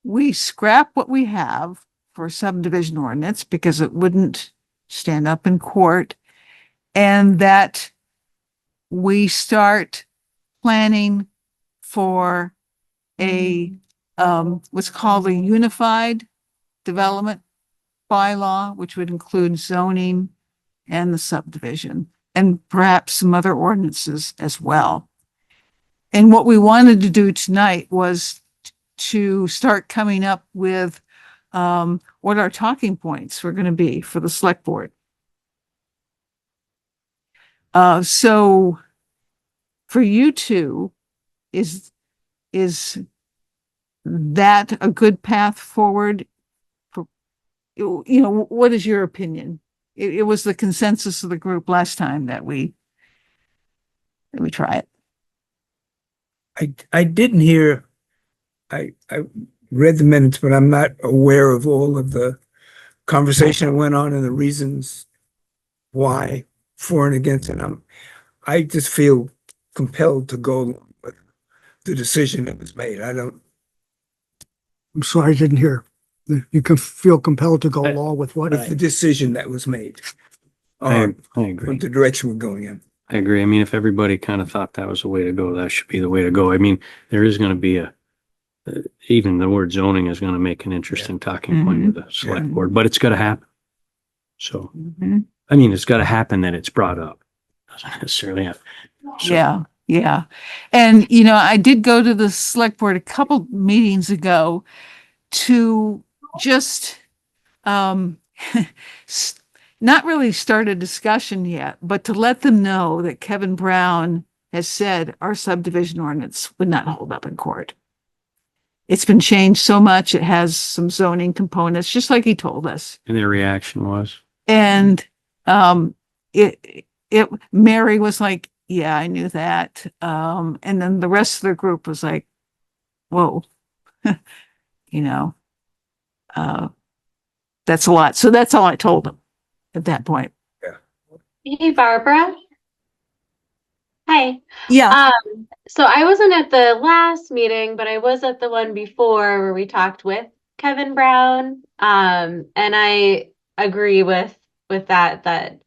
we scrap what we have for subdivision ordinance because it wouldn't stand up in court, and that we start planning for a what's called a unified development bylaw, which would include zoning and the subdivision, and perhaps some other ordinances as well. And what we wanted to do tonight was to start coming up with what our talking points were going to be for the select board. So for you two, is that a good path forward? For, what is your opinion? It was the consensus of the group last time that we try it. I didn't hear, I read the minutes, but I'm not aware of all of the conversation that went on and the reasons why for and against it. I just feel compelled to go along with the decision that was made. I'm sorry, I didn't hear. You can feel compelled to go along with what? with the decision that was made. I agree. With the direction we're going in. I agree. I mean, if everybody kind of thought that was the way to go, that should be the way to go. I mean, there is going to be even the word zoning is going to make an interesting talking point with the select board, but it's got to happen. So, I mean, it's got to happen that it's brought up. Doesn't necessarily have. So, Yeah. And, I did go to the select board a couple meetings ago to just, not really start a discussion yet, but to let them know that Kevin Brown has said our subdivision ordinance would not hold up in court. It's been changed so much. It has some zoning components, just like he told us. And their reaction was? And, Mary was like, yeah, I knew that. And then the rest of the group was like, whoa, that's a lot. So that's all I told them at that point. Yeah. Hey, Barbara. Hi. Yeah, So I wasn't at the last meeting, but I was at the one before where we talked with Kevin Brown. And I agree with that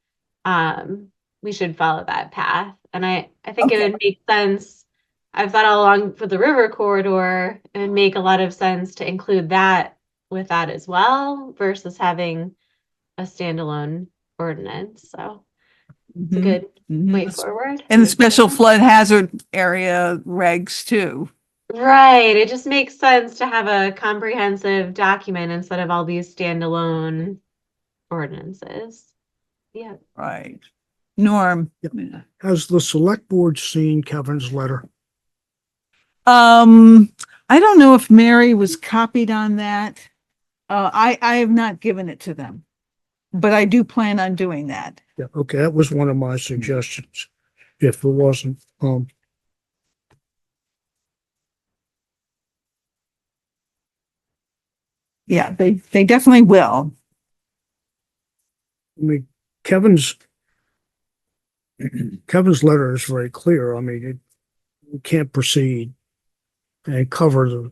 we should follow that path. And I think it Okay. would make sense. I've thought all along for the river corridor, it would make a lot of sense to include that with that as well versus having a standalone ordinance. So it's a Mhm, good way mhm. forward. And the special flood hazard area regs too. Right. It just makes sense to have a comprehensive document instead of all these standalone ordinances. Yeah. Right. Norm. Has the select board seen Kevin's letter? I don't know if Mary was copied on that. I have not given it to them, but I do plan on doing that. Yeah, okay, that was one of my suggestions. If it wasn't, Yeah, they definitely will. I mean, Kevin's letter is very clear. I mean, you can't proceed and cover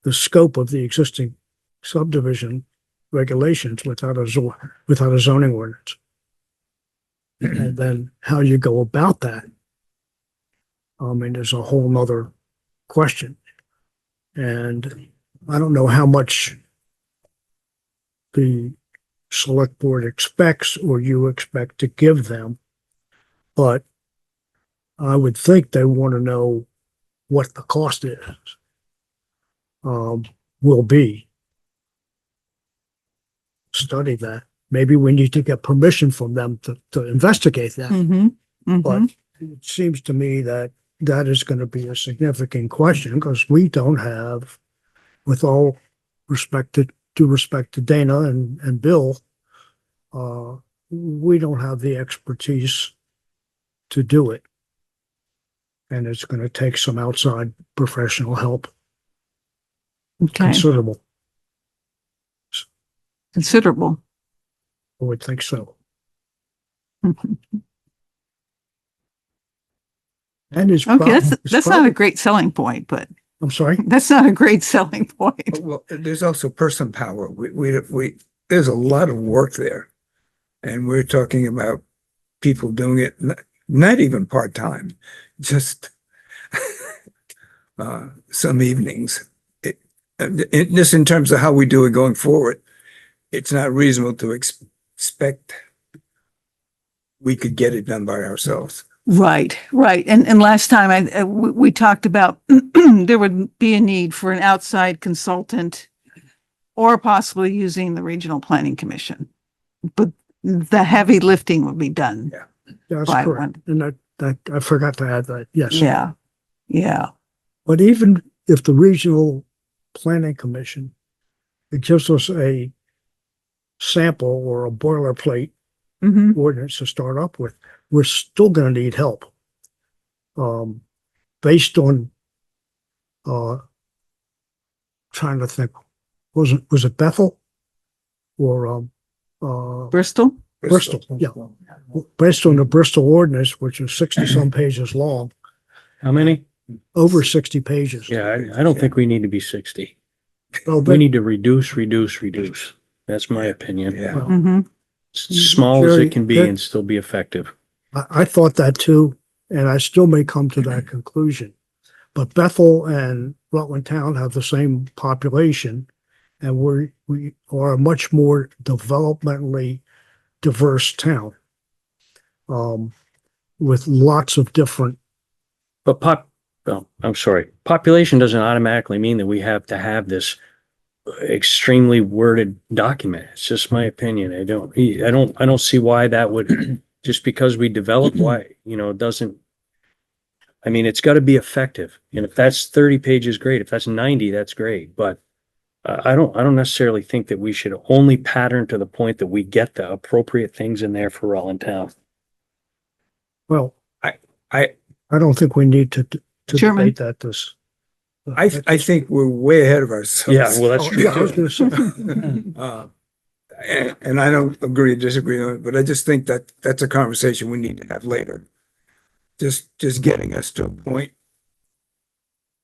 the scope of the existing subdivision regulations without a zoning ordinance. And then how you go about that, I mean, there's a whole nother question. And I don't know how much the select board expects or you expect to give them, but I would think they want to know what the cost is, will be. Study that. Maybe we need to get permission from them to investigate that. Mm-hmm. But it seems to me that that is going to be a significant question because we don't have, with all respect to due respect to Dana and Bill, we don't have the expertise to do it. And it's going to take some outside professional help, Okay, considerable. considerable. I would think so. And it's Okay, that's not a great selling point, but I'm sorry. that's not a great selling point. Well, there's also person power. There's a lot of work there. And we're talking about people doing it, not even part-time, just some evenings. Just in terms of how we do it going forward, it's not reasonable to expect we could get it done by ourselves. Right, right. And last time we talked about there would be a need for an outside consultant or possibly using the Regional Planning Commission. But the heavy lifting would be done. That's by correct. one. And that I forgot to add that. Yes. Yeah, yeah. But even if the Regional Planning Commission, it gives us a sample or a boilerplate Mm-hmm. ordinance to start up with, we're still going to need help. Based on, trying to think, was it Bethel or, Bristol? Bristol? Yeah. Based on the Bristol ordinance, which is 60 some pages long, How many? over 60 pages. Yeah, I don't think we need to be 60. Oh, We but need to reduce. That's my opinion. Yeah. Mm-hmm. Small as Jerry, it can be that- and still be effective. I thought that too, and I still may come to that conclusion. But Bethel and Rutland Town have the same population, and we are a much more developmentally diverse town, with lots of different. But I'm sorry. Population doesn't automatically mean that we have to have this extremely worded document. It's just my opinion. I don't see why that would, just because we develop, why, it doesn't. I mean, it's got to be effective. And if that's 30 pages, great. If that's 90, that's great. But I don't necessarily think that we should only pattern to the point that we get the appropriate things in there for Rutland Town. Well, I don't think we need to Chairman. debate that this. think we're way ahead of ourselves. Yeah, well, that's Oh, true yeah, I was too. gonna say, And I don't agree or disagree on it, but I just think that that's a conversation we need to have later. Just getting us to a point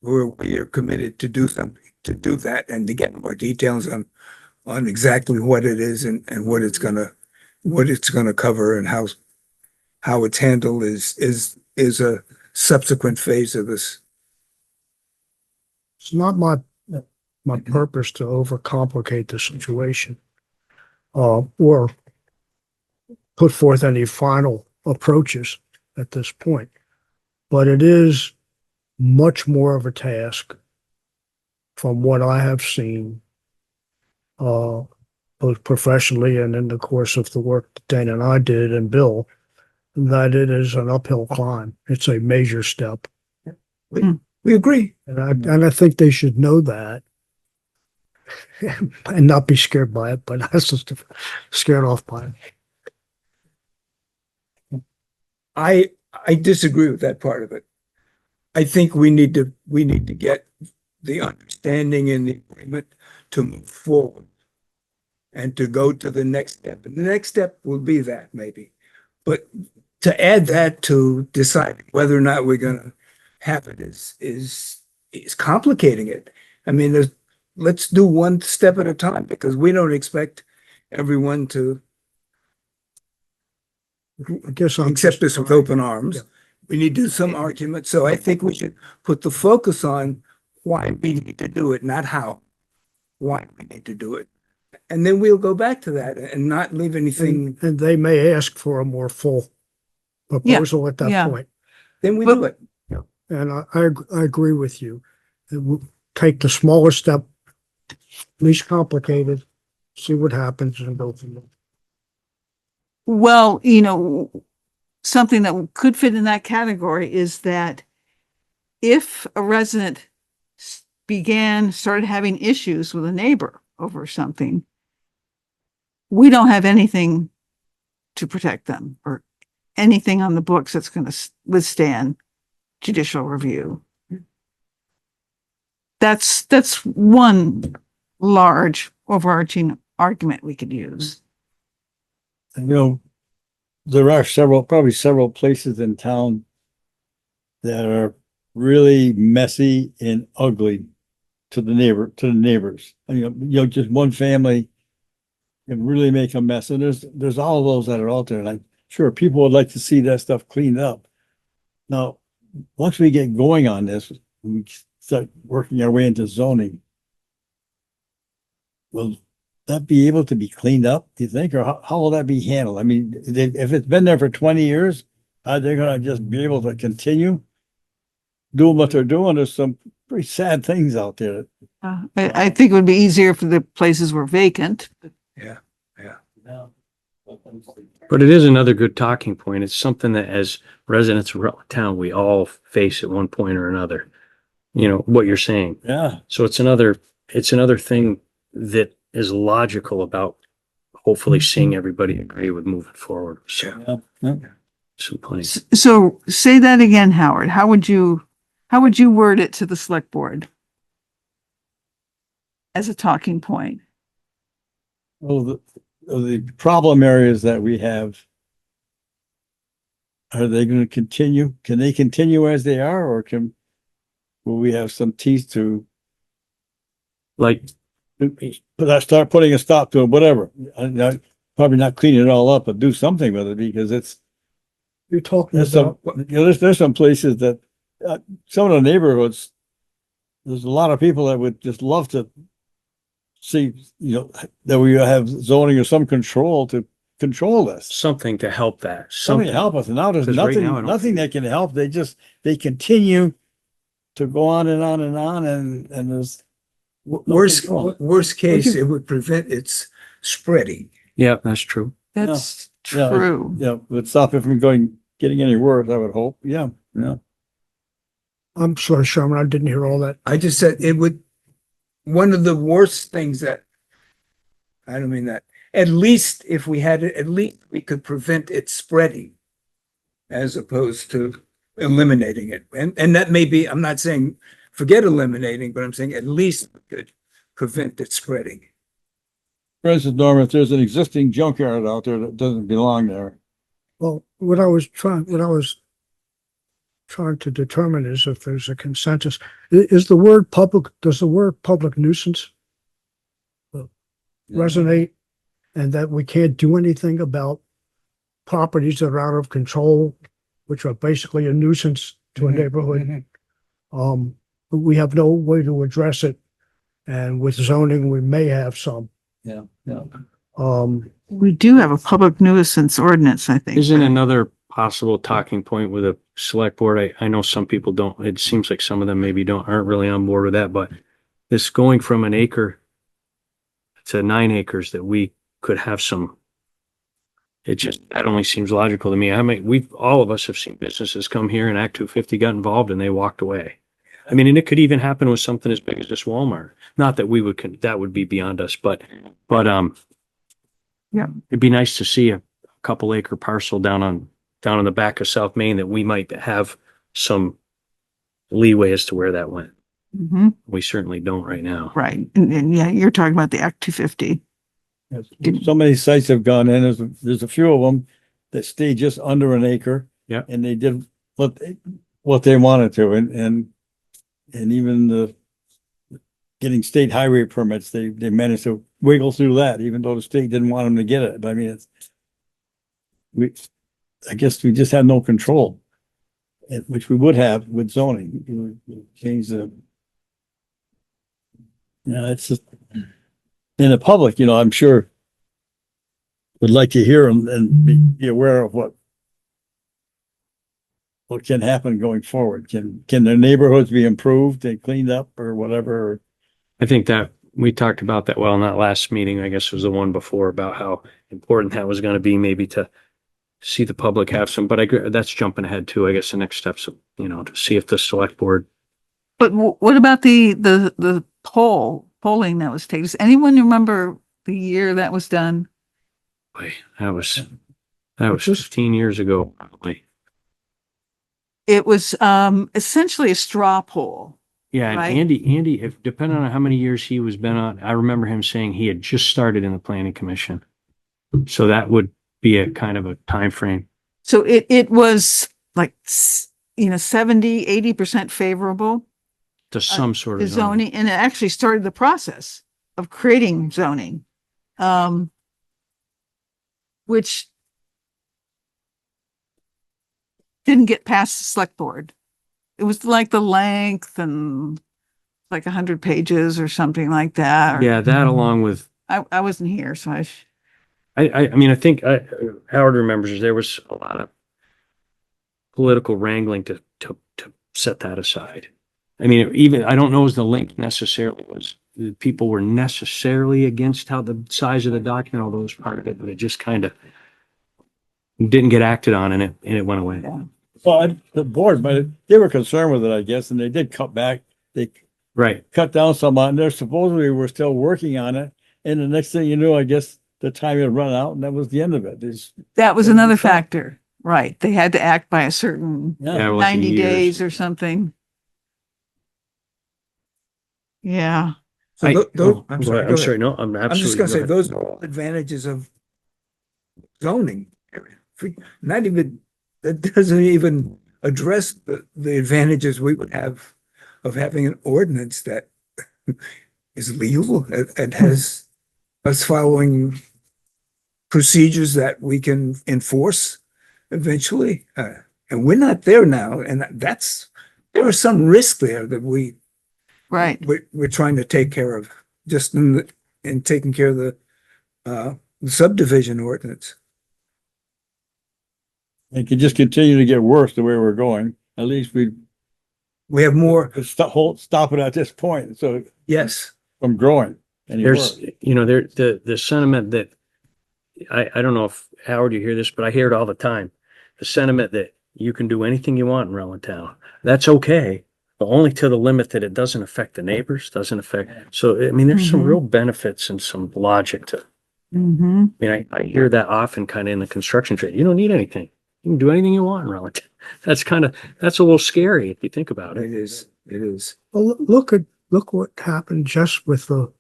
where we are committed to do something, to do that and to get more details on exactly what it is and what it's gonna cover and how it's handled is a subsequent phase of this. It's not my purpose to overcomplicate the situation, or put forth any final approaches at this point. But it is much more of a task from what I have seen, both professionally and in the course of the work that Dana and I did and Bill, that it is an uphill climb. It's a major step. We agree. And I think they should know that and not be scared by it, but that's just scared off by it. I disagree with that part of it. I think we need to get the understanding and the agreement to move forward and to go to the next step. And the next step will be that maybe. But to add that to deciding whether or not we're gonna have it is complicating it. I mean, let's do one step at a time because we don't expect everyone to I guess I'm accept this with open arms. Yeah. We need to do some argument. So I think we should put the focus on why we need to do it, not how, why we need to do it. And then we'll go back to that and not leave anything, And they may ask for a more full proposal at that yeah. point. then we But- do it. And I agree with you. It will take the smaller step, least complicated, see what happens and go from there. Well, something that could fit in that category is that if a resident started having issues with a neighbor over something, we don't have anything to protect them or anything on the books that's going to withstand judicial review. That's one large overarching argument we could use. And, there are probably several places in town that are really messy and ugly to the neighbors. And, just one family can really make a mess. And there's all of those that are out there. And I'm sure people would like to see that stuff cleaned up. Now, once we get going on this, we start working our way into zoning. Will that be able to be cleaned up, do you think, or how will that be handled? I mean, if it's been there for 20 years, are they gonna just be able to continue doing what they're doing? There's some pretty sad things out there. I think it would be easier if the places were vacant. Yeah. But it is another good talking point. It's something that as residents of Rutland Town, we all face at one point or another. What you're saying. Yeah, So it's another thing that is logical about hopefully seeing everybody agree with moving forward. So yeah. some plenty. So say that again, Howard. How would you word it to the select board as a talking point? Well, the problem areas that we have, are they going to continue? Can they continue as they are, or will we have some teeth to Like, start putting a stop to it, whatever? Probably not clean it all up, but do something with it because You're talking there's some, about, there's some places that, some of the neighborhoods, there's a lot of people that would just love to see, that we have zoning or some control to control this. something to help that. Something to help us. And now there's 'Cause right nothing, now I don't nothing that can help. They continue to go on and on and on and there's. Worst case, it would prevent its spreading. Yeah, that's true. That's Yeah, true. Yeah, would stop it from getting any worse, I would hope. Yeah. I'm sorry, Sherman, I didn't hear all that. I just said one of the worst things that, I don't mean that, at least if we had it, at least we could prevent it spreading as opposed to eliminating it. And that may be, I'm not saying forget eliminating, but I'm saying at least we could prevent it spreading. For instance, Norm, if there's an existing junkyard out there that doesn't belong there, Well, what I was trying to determine is if there's a consensus. Is the word public, does the word public nuisance resonate? And that we can't do anything about properties that are out of control, which are basically a nuisance to a neighborhood. We have no way to address it. And with zoning, we may have some. yeah. We do have a public nuisance ordinance, I think. Isn't another possible talking point with a select board? I know some people don't, it seems like some of them maybe aren't really on board with that, but this going from an acre to 9 acres that we could have some, that only seems logical to me. I mean, all of us have seen businesses come here and Act 250 got involved and they walked away. I mean, and it could even happen with something as big as this Walmart. Not that that would be beyond us, but Yeah. it'd be nice to see a couple acre parcel down on the back of South Main that we might have some leeway as to where that went. Mhm. We certainly don't right now. Right. And yeah, you're talking about the Act 250. So many sites have gone in, there's a few of them that stay just under an acre. Yeah. And they did what they wanted to, and even getting state highway permits, they managed to wiggle through that, even though the state didn't want them to get it. But I mean, I guess we just had no control, which we would have with zoning. Change it's just, in the public, I'm sure would like to hear them and be aware of what can happen going forward. Can their neighborhoods be improved and cleaned up or whatever? I think that we talked about that, well, in that last meeting, I guess it was the one before, about how important that was going to be, maybe to see the public have some, but that's jumping ahead too. I guess the next steps, to see if the select board. But what about the polling that was taken? Does anyone remember the year that was done? Boy, that was 15 years ago, probably. It was essentially a straw poll. Yeah, and Right. Andy, if depending on how many years he was been on, I remember him saying he had just started in the planning commission. So that would be a kind of a time frame. So it was like, 70-80% favorable To some sort to of zoning. zoning, and it actually started the process of creating zoning. Which didn't get past the select board. It was like the length and like 100 pages or something like that. Yeah, that along with, I wasn't here, so I mean, I think Howard remembers there was a lot of political wrangling to set that aside. I mean, even, I don't know as the link necessarily was, people were necessarily against how the size of the document, although it was part of it, but it just kind of didn't get acted on and it went away. yeah. Well, the board, but they were concerned with it, I guess, and they did cut back. They Right. cut down some on there. Supposedly we're still working on it. And the next thing you knew, I guess the time had run out and that was the end of it. That was another factor, right? They had to act by a certain Yeah, it wasn't 90 years. days or something. Yeah. So I'm sorry. go I'm ahead. sorry. No, I'm I'm just absolutely. gonna say, ahead. those are all advantages of zoning. Not even, that doesn't even address the advantages we would have of having an ordinance that is legal and has us following procedures that we can enforce eventually. And we're not there now, and there are some risk there that Right. we're trying to take care of, just in taking care of the subdivision ordinance. It could just continue to get worse the way we're going. At least We have more, stop it at this point. So yes, from growing. any There's, worse. the sentiment that, I don't know if Howard, you hear this, but I hear it all the time. The sentiment that you can do anything you want in Rutland Town. That's okay, but only to the limit that it doesn't affect the neighbors, doesn't affect. So, I mean, there's some Mhm. real benefits and some logic to, Mm-hmm. I mean, I hear that often kind of in the construction trade. You don't need anything. You can do anything you want in Rutland Town. That's a little scary if you think about it. it is. Well, look what happened just with the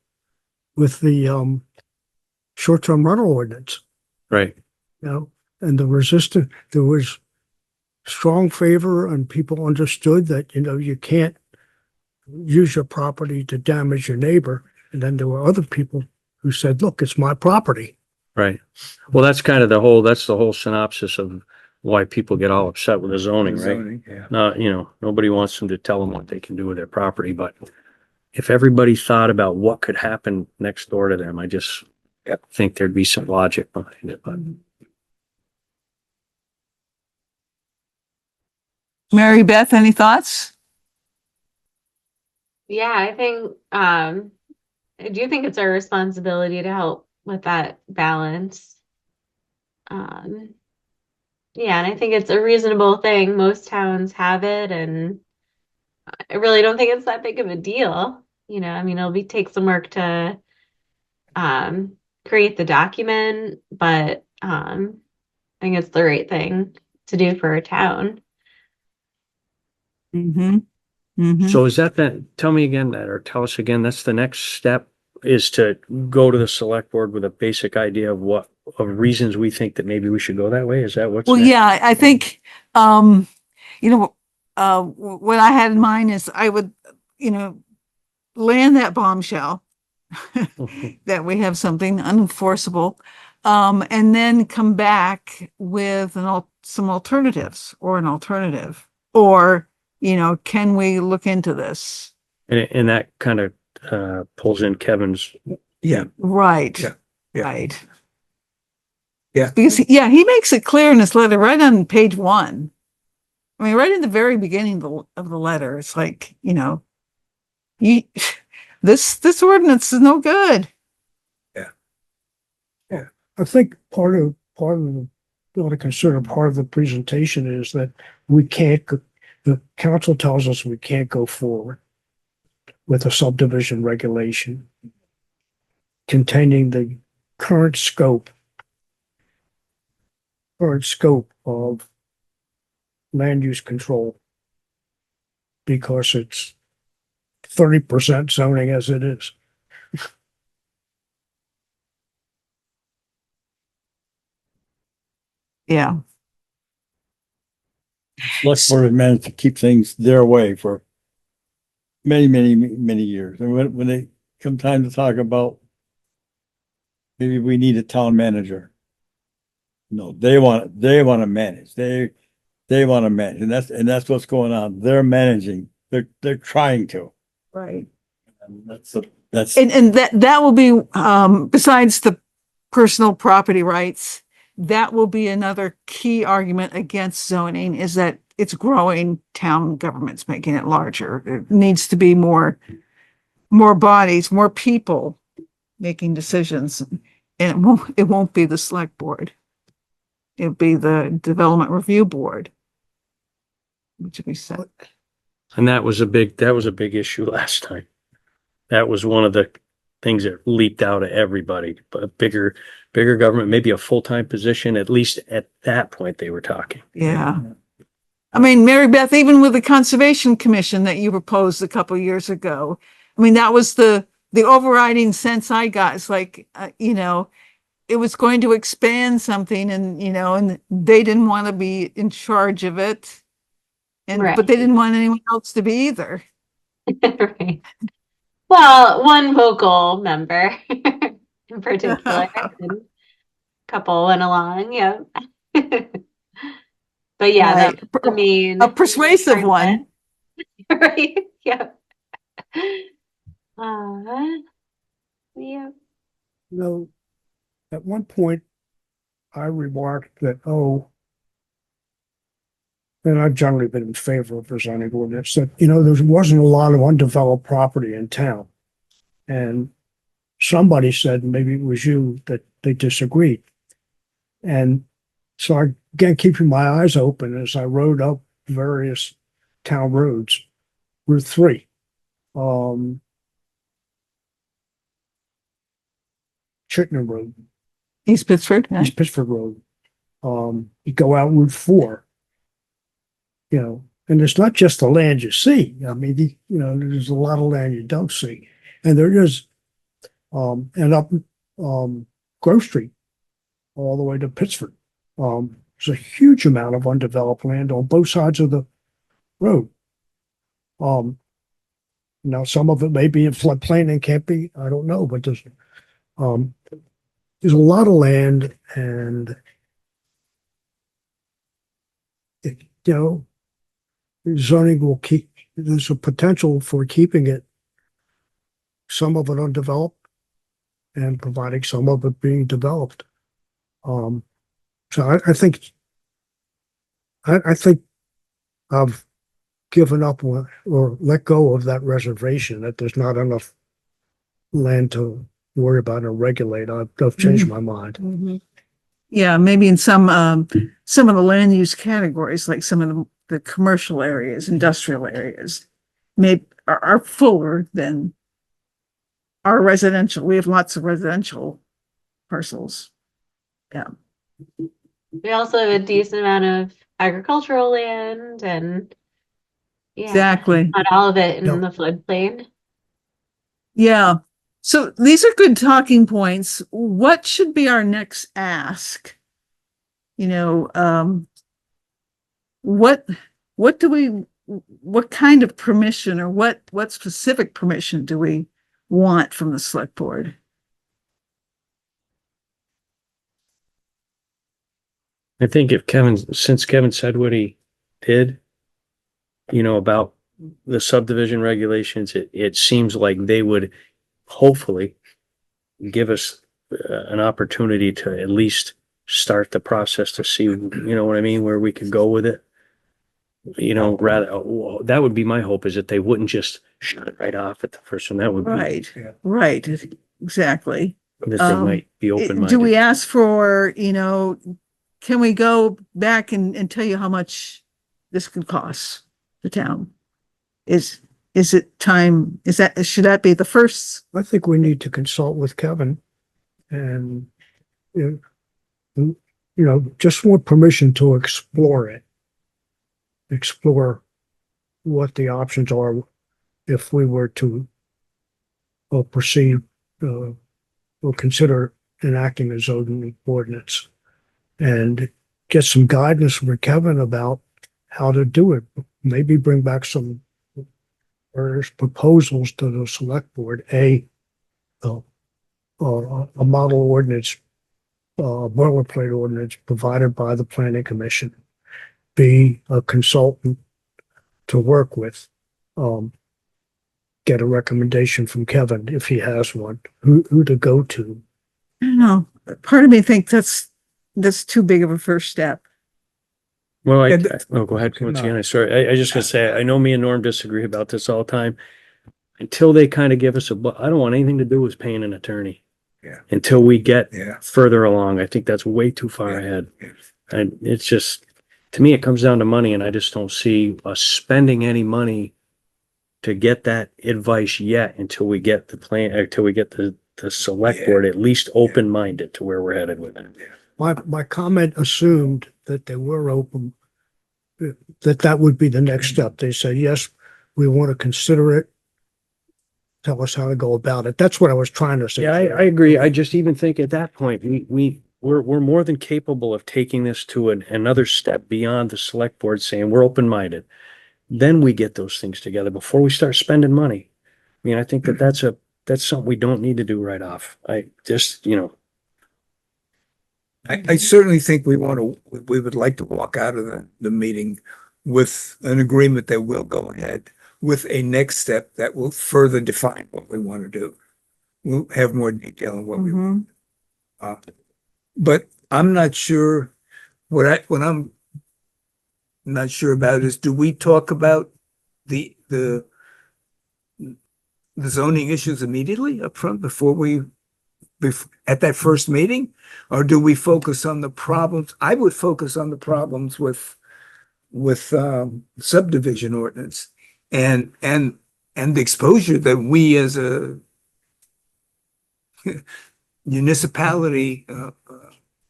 short-term rental ordinance, Right. you know, and there was strong favor and people understood that, you know, you can't use your property to damage your neighbor. And then there were other people who said, look, it's my property. Right. Well, that's the whole synopsis of why people get all upset with the zoning, right? Zoning, yeah. Not, nobody wants them to tell them what they can do with their property, but if everybody thought about what could happen next door to them, I just think there'd be some logic behind it, but. Mary Beth, any thoughts? Yeah, I think, I do think it's our responsibility to help with that balance. Yeah, and I think it's a reasonable thing. Most towns have it, and I really don't think it's that big of a deal. I mean, take some work to create the document, but I think it's the right thing to do for a town. Mm-hmm. Mm-hmm. So is tell me again or tell us again, that's the next step, is to go to the select board with a basic idea of reasons we think that maybe we should go that way? Is that what's Well, next? yeah, I think, what I had in mind is I would, land that bombshell that we have something unenforceable, and then come back with some alternatives or an alternative, or, can we look into this? And that kind of pulls in Kevin's. Yeah. Right. Yeah. Yeah. Right. Yeah. Because, he makes it clear in his letter right on page 1. I mean, right in the very beginning of the letter, it's like, this ordinance is no good. I think part of the consider part of the presentation is that the council tells us we can't go forward with a subdivision regulation containing the current scope of land use control, because it's 30% zoning as it is. Yeah. Select board has managed to keep things their way for many, many, many years. And when they come time to talk about maybe we need a town manager. No, they want to manage. They want to manage. And that's what's going on. They're managing. They're trying to. Right. And that's And that will be, besides the personal property rights, that will be another key argument against zoning, is that it's growing town governments, making it larger. There needs to be more bodies, more people making decisions. And it won't be the select board. It'll be the development review board, which we said. And that was a big issue last time. That was one of the things that leaped out at everybody. But bigger government, maybe a full-time position, at least at that point they were talking. Yeah. I mean, Mary Beth, even with the Conservation Commission that you proposed a couple of years ago, I mean, that was the overriding sense I got. It's like, it was going to expand something, and, and they didn't want to be in charge of it. But they didn't want anyone else to be either. Right. Well, one vocal member in particular, and a couple went along, yeah. But yeah, Right. that's the main. A persuasive one. Right, yeah. Yeah. At one point, I remarked that, and I've generally been in favor of the zoning ordinance, that, there wasn't a lot of undeveloped property in town. And somebody said, maybe it was you, that they disagreed. And so I began keeping my eyes open as I rode up various town roads. Route 3. Chittenden Road. East Pittsford. East Pittsford Road. You go out Route 4. And it's not just the land you see. I mean, there's a lot of land you don't see. And there is, and up Grove Street all the way to Pittsford. There's a huge amount of undeveloped land on both sides of the road. Now some of it may be in floodplain and can't be, I don't know, but there's a lot of land and zoning will keep, there's a potential for keeping it, some of it undeveloped and providing some of it being developed. So I think I've given up or let go of that reservation, that there's not enough land to worry about and regulate. I've changed my mind. Yeah, maybe in some of the land use categories, like some of the commercial areas, industrial areas, are fuller than our residential. We have lots of residential parcels. Yeah. We also have a decent amount of agricultural land and yeah, Exactly. not all of it in No. the floodplain. Yeah. So these are good talking points. What should be our next ask? What kind of permission or what specific permission do we want from the select board? I think since Kevin said what he did, about the subdivision regulations, it seems like they would hopefully give us an opportunity to at least start the process to see, what I mean, where we could go with it. That would be my hope, is that they wouldn't just shut it right off at the first one. That would be, Right, Yeah. right, exactly. that they might be Do open-minded. we ask for, can we go back and tell you how much this could cost the town? Is it time, should that be the first? I think we need to consult with Kevin and, just want permission to explore it. Explore what the options are if we were to proceed or consider enacting a zoning ordinance, and get some guidance from Kevin about how to do it. Maybe bring back some proposals to the select board, a model ordinance, boilerplate ordinance provided by the planning commission, be a consultant to work with, get a recommendation from Kevin if he has one, who to go to. I don't know. Part of me thinks that's too big of a first step. Well, Yeah, go ahead. Once No. again, I just gonna say, I know me and Norm disagree about this all the time. Until they kind of give us I don't want anything to do with paying an attorney. Yeah. Until we get Yeah. further along. I think that's way too far Yeah. ahead. And it's just, to me, it comes down to money, and I just don't see us spending any money to get that advice yet until we get the plan, until we get the select Yeah. board at least open-minded to where we're headed with it. My comment assumed that they were open, that would be the next step. They said, yes, we want to consider it. Tell us how to go about it. That's what I was trying to say. Yeah, I agree. I just even think at that point, we're more than capable of taking this to another step beyond the select board saying we're open-minded. Then we get those things together before we start spending money. I mean, I think that's something we don't need to do right off. I just, I certainly think we would like to walk out of the meeting with an agreement that we'll go ahead with a next step that will further define what we want to do. We'll have more detail on what we want. But I'm not sure, what I'm not sure about is, do we talk about the zoning issues immediately up front at that first meeting? Or do we focus on the problems? I would focus on the problems with subdivision ordinance and the exposure that we as a municipality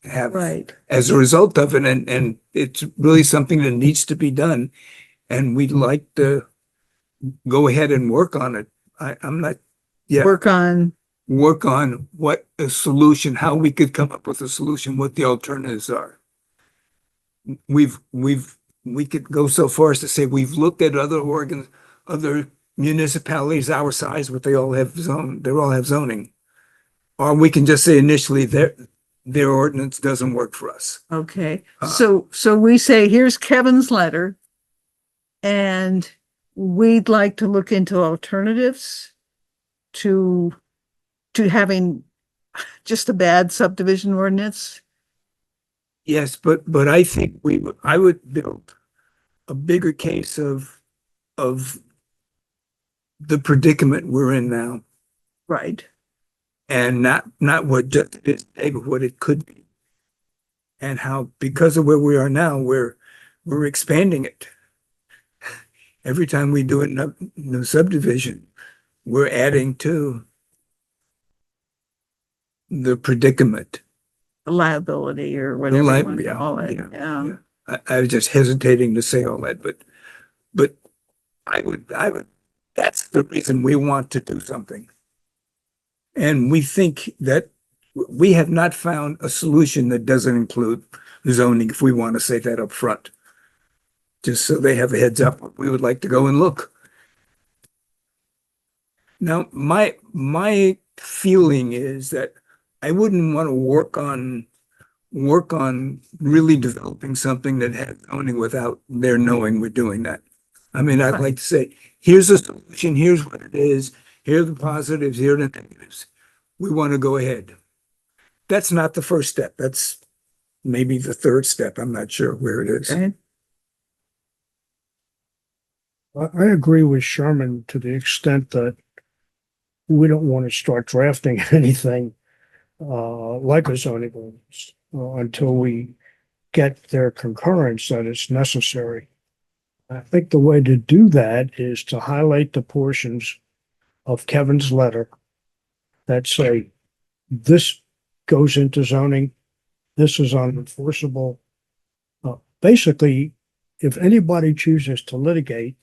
have Right. as a result of it. And it's really something that needs to be done. And we'd like to go ahead and work on it. I'm not, yeah. Work on work on what a solution, how we could come up with a solution, what the alternatives are. We could go so far as to say we've looked at other municipalities our size, but they all have zoning. Or we can just say initially their ordinance doesn't work for us. Okay, so we say, here's Kevin's letter. And we'd like to look into alternatives to having just a bad subdivision ordinance. Yes, but I think I would build a bigger case of the predicament we're in now, Right. and not what just it is today, but what it could be. And how, because of where we are now, we're expanding it. Every time we do a new subdivision, we're adding to the predicament. The liability or whatever you want to Yeah, call it. yeah, Yeah. yeah. I was just hesitating to say all that, but I would, that's the reason we want to do something. And we think that we have not found a solution that doesn't include zoning, if we want to say that up front. Just so they have a heads up, we would like to go and look. Now, my feeling is that I wouldn't want to work on really developing something that has zoning without their knowing we're doing that. I mean, I'd like to say, here's a solution, here's what it is, here are the positives, here are the negatives. We want to go ahead. That's not the first step. That's maybe the third step. I'm not sure where it is. Okay. I agree with Sherman to the extent that we don't want to start drafting anything like a zoning ordinance until we get their concurrence that it's necessary. I think the way to do that is to highlight the portions of Kevin's letter that say this goes into zoning, this is unenforceable. Basically, if anybody chooses to litigate,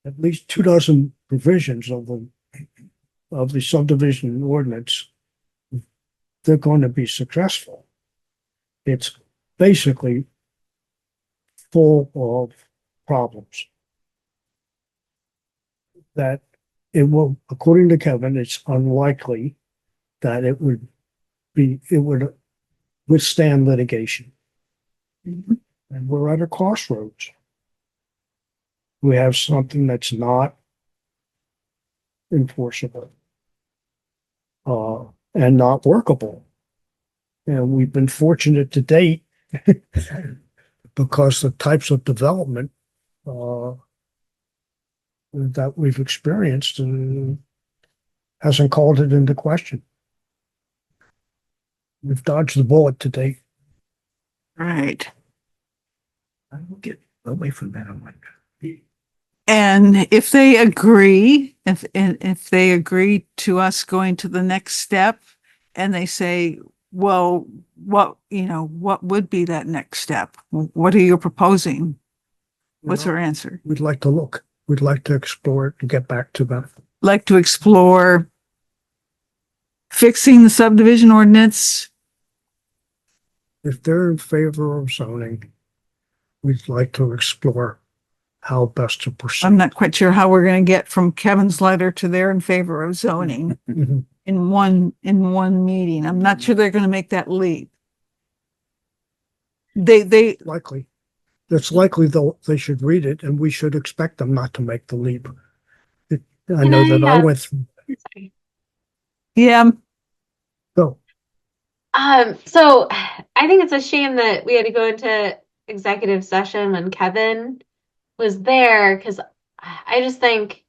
at least 24 provisions of the subdivision ordinance, they're going to be successful. It's basically full of problems. That it will, according to Kevin, it's unlikely that it would withstand litigation. Mhm. And we're at a crossroads. We have something that's not enforceable and not workable. And we've been fortunate to date because the types of development that we've experienced hasn't called it into question. We've dodged the bullet to date. Right. I will get away from that. I'm like, And if they agree, if they agree to us going to the next step and they say, well, what would be that next step? What are you proposing? What's our answer? We'd like to look. We'd like to explore it and get back to them. Like to explore fixing the subdivision ordinance. If they're in favor of zoning, we'd like to explore how best to proceed. I'm not quite sure how we're going to get from Kevin's letter to they're in favor of zoning Mhm. in one meeting. I'm not sure they're going to make that leap. They Likely. It's likely they should read it and we should expect them not to make the leap. I know that I went through. yeah, So So I think it's a shame that we had to go into executive session when Kevin was there, because I just think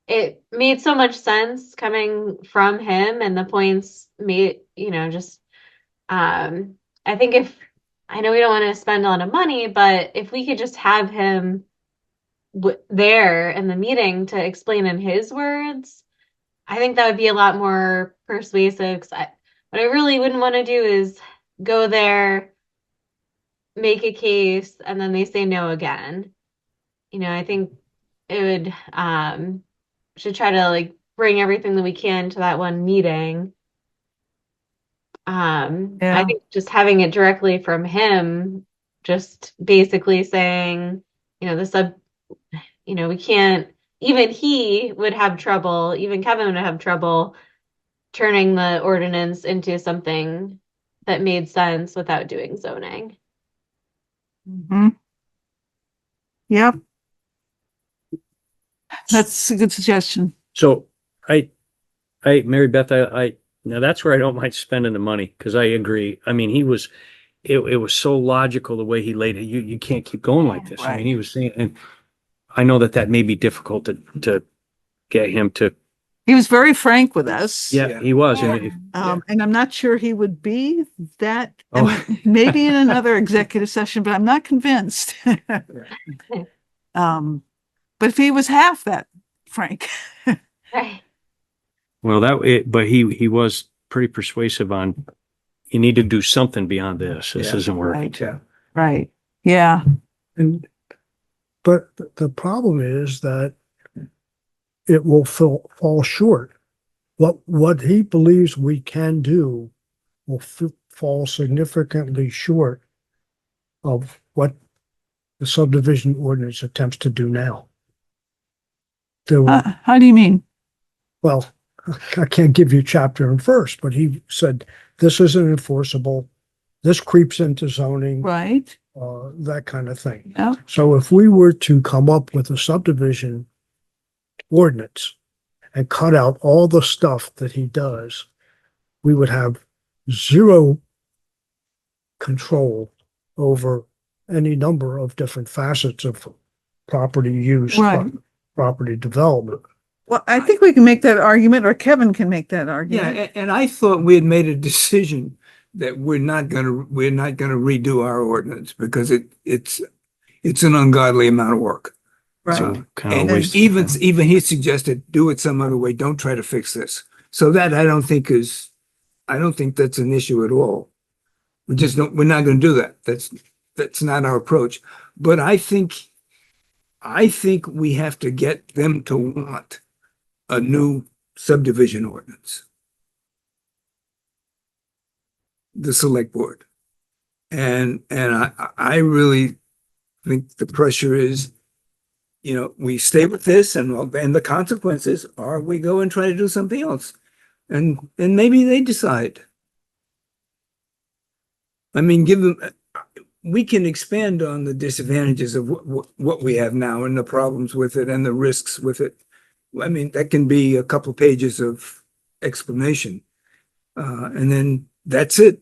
it made so much sense coming from him, and the points made, just I think I know we don't want to spend a lot of money, but if we could just have him there in the meeting to explain in his words, I think that would be a lot more persuasive. 'Cause what I really wouldn't want to do is go there, make a case, and then they say no again. I think it would should try to bring everything that we can to that one meeting Yeah. I think just having it directly from him, just basically saying, we can't, even he would have trouble, even Kevin would have trouble turning the ordinance into something that made sense without doing zoning. Mhm. Yep. That's a good suggestion. So Mary Beth, now that's where I don't mind spending the money, because I agree. I mean, it was so logical the way he laid it. You can't keep going like this. I mean, Right. he was saying, and I know that may be difficult to get him to, He was very frank with us. yeah, he was. And I'm not sure he would be that, I Oh. mean, maybe in another executive session, but I'm not convinced. But if he was half that frank. Right. Well, but he was pretty persuasive on, you need to do something beyond this. This Yeah. isn't working. Right. Right. Yeah. And, but the problem is that it will fall short. What he believes we can do will fall significantly short of what the subdivision ordinance attempts to do now. How do you mean? Well, I can't give you chapter and verse, but he said, this isn't enforceable. This creeps into zoning, Right. that kind of thing. Yeah. So if we were to come up with a subdivision ordinance and cut out all the stuff that he does, we would have zero control over any number of different facets of property use, Right. property development. Well, I think we can make that argument, or Kevin can make that Yeah, argument. and I thought we had made a decision that we're not gonna redo our ordinance because it's an ungodly amount of work. Right. So kind of And waste. even he suggested, do it some other way. Don't try to fix this. So that I don't think that's an issue at all. We're not gonna do that. That's not our approach. But I think we have to get them to want a new subdivision ordinance. The select board. And I really think the pressure is, we stay with this and the consequences are we go and try to do something else. And maybe they decide. I mean, we can expand on the disadvantages of what we have now and the problems with it and the risks with it. I mean, that can be a couple of pages of explanation. And then that's it.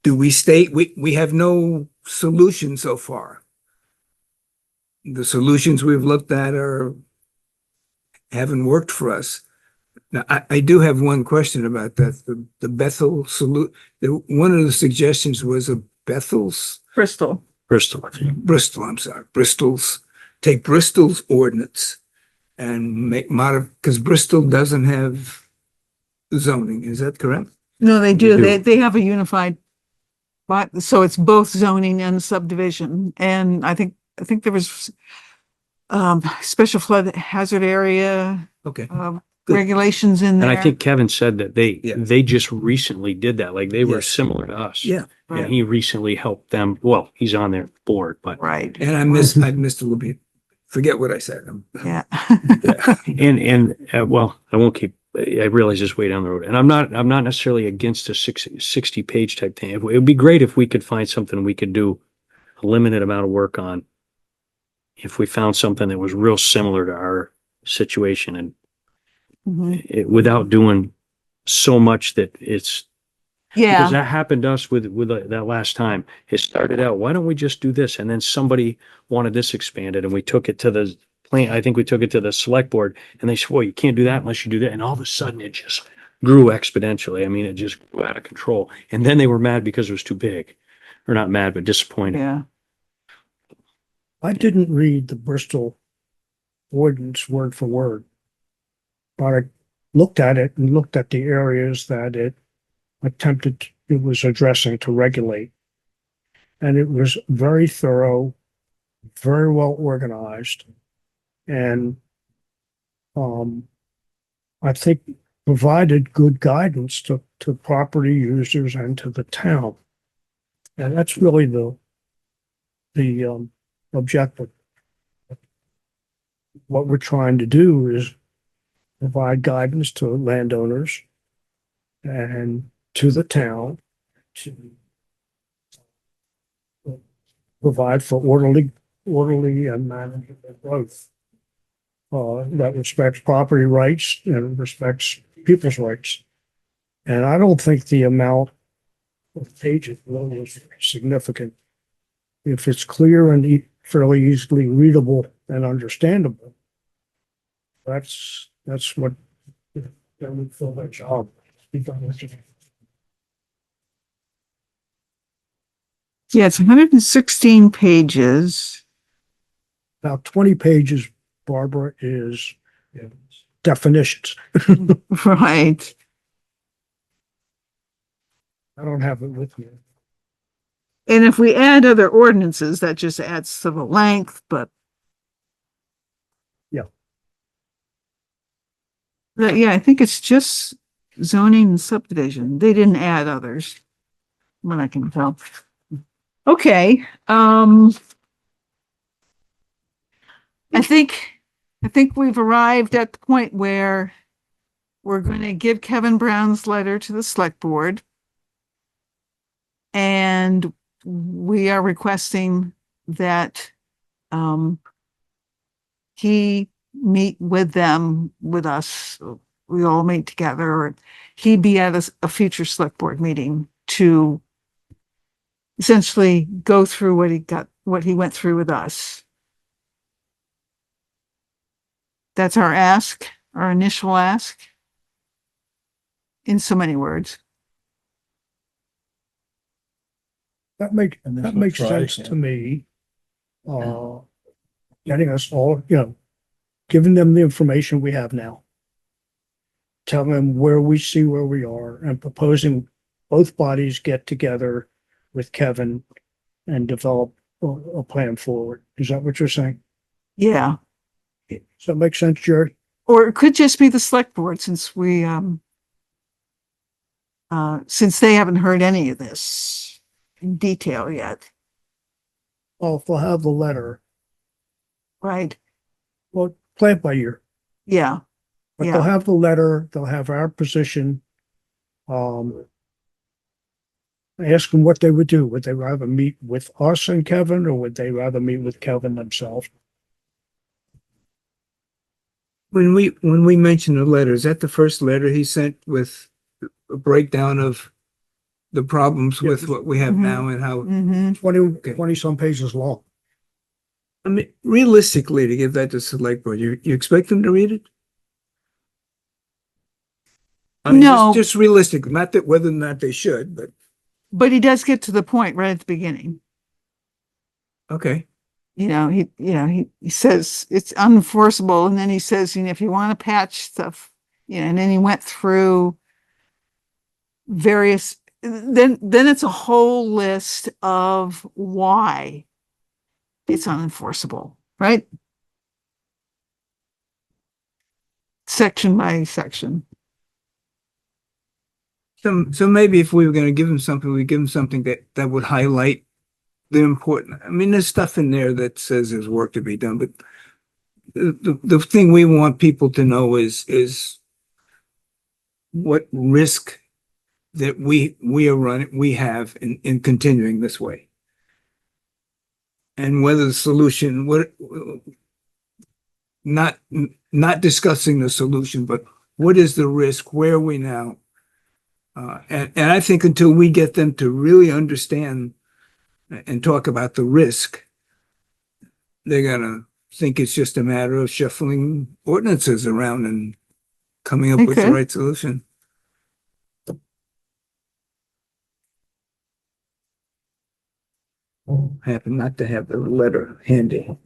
Do we stay? We have no solution so far. The solutions we've looked at haven't worked for us. Now, I do have one question about that. The Bethel one of the suggestions was a Bethel's Bristol. Bristol, I think. Bristol, I'm sorry, take Bristol's ordinance and because Bristol doesn't have zoning, is that correct? No, they do. They do. They have a unified, but so it's both zoning and subdivision. And I think there was special flood hazard area Okay. Good. regulations in And there. I think Kevin said that Yeah. they just recently did that. Like they were Yes. similar to us. Yeah. And he recently helped them. Well, he's on their board, but Right. And I missed a little bit. Forget what I said. Yeah. well, I won't keep. I realize it's way down the road, and I'm not necessarily against a 60 page type thing. It would be great if we could find something we could do a limited amount of work on. If we found something that was real similar to our situation and without doing so much that it's. Yeah. Because that happened to us with that last time. It started out, why don't we just do this? And then somebody wanted this expanded and we took it to the plan. I think we took it to the select board and they said, well, you can't do that unless you do that. And all of a sudden it just grew exponentially. I mean, it just grew out of control. And then they were mad because it was too big. Or not mad, but disappointed. Yeah. I didn't read the Bristol ordinance word for word, but I looked at it and looked at the areas that it was addressing to regulate. And it was very thorough, very well organized, and I think provided good guidance to to property users and to the town. And that's really the objective. What we're trying to do is provide guidance to landowners and to the town to provide for orderly and manageable growth that respects property rights and respects people's rights. And I don't think the amount of pages really is significant. If it's clear and fairly easily readable and understandable, that's what that would fill that job. Yeah, it's 116 pages. About 20 pages, Barbara, is definitions. Right. I don't have it with me. And if we add other ordinances, that just adds to the length, but. Yeah. But yeah, I think it's just zoning and subdivision. They didn't add others. What I can tell. Okay, I think we've arrived at the point where we're going to give Kevin Brown's letter to the select board. And we are requesting that he meet with them, with us. We all meet together, or he be at a future select board meeting to essentially go through what he went through with us. That's our ask, our initial ask, in so many words. That makes sense to me. Getting us all, giving them the information we have now. Telling them where we see where we are and proposing both bodies get together with Kevin and develop a plan forward. Is that what you're saying? Yeah. Does that make sense, Jerry? Or it could just be the select board, since since they haven't heard any of this in detail yet, Well, if they'll have the letter, right? well, play it by ear. Yeah. But Yeah. they'll have the letter, they'll have our position. Ask them what they would do. Would they rather meet with us and Kevin, or would they rather meet with Kevin themselves? When we mentioned the letter, is that the first letter he sent with a breakdown of the problems with what we have Mhm. now and how, Mm-hmm. 20 some pages long. I mean, realistically, to give that to select board, you expect them to read it? I mean, No. just realistic, not that whether or not they should, but But he does get to the point right at the beginning. okay. He says it's unenforceable, and then he says, if you want to patch stuff, and then he went through various, then it's a whole list of why it's unenforceable, right? Section by section. So maybe if we were going to give him something, we give him something that would highlight the important. I mean, there's stuff in there that says there's work to be done, but the thing we want people to know is what risk that we have in continuing this way, and whether the solution, not discussing the solution, but what is the risk? Where are we now? And I think until we get them to really understand and talk about the risk, they're gonna think it's just a matter of shuffling ordinances around and coming up with the Okay. right solution. Happen not to have the letter handy.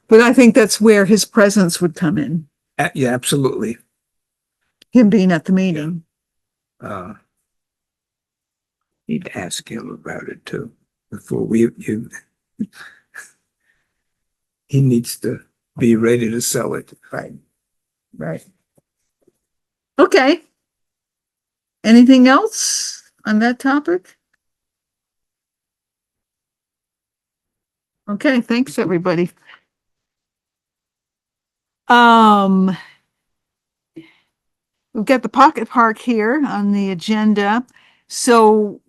But I think that's where his presence would come in, Yeah, absolutely. him being at the meeting. Need to ask him about it too before he needs to be ready to sell it. Right. Right. Okay. Anything else on that topic? Okay, thanks, everybody. We've got the pocket park here on the agenda. So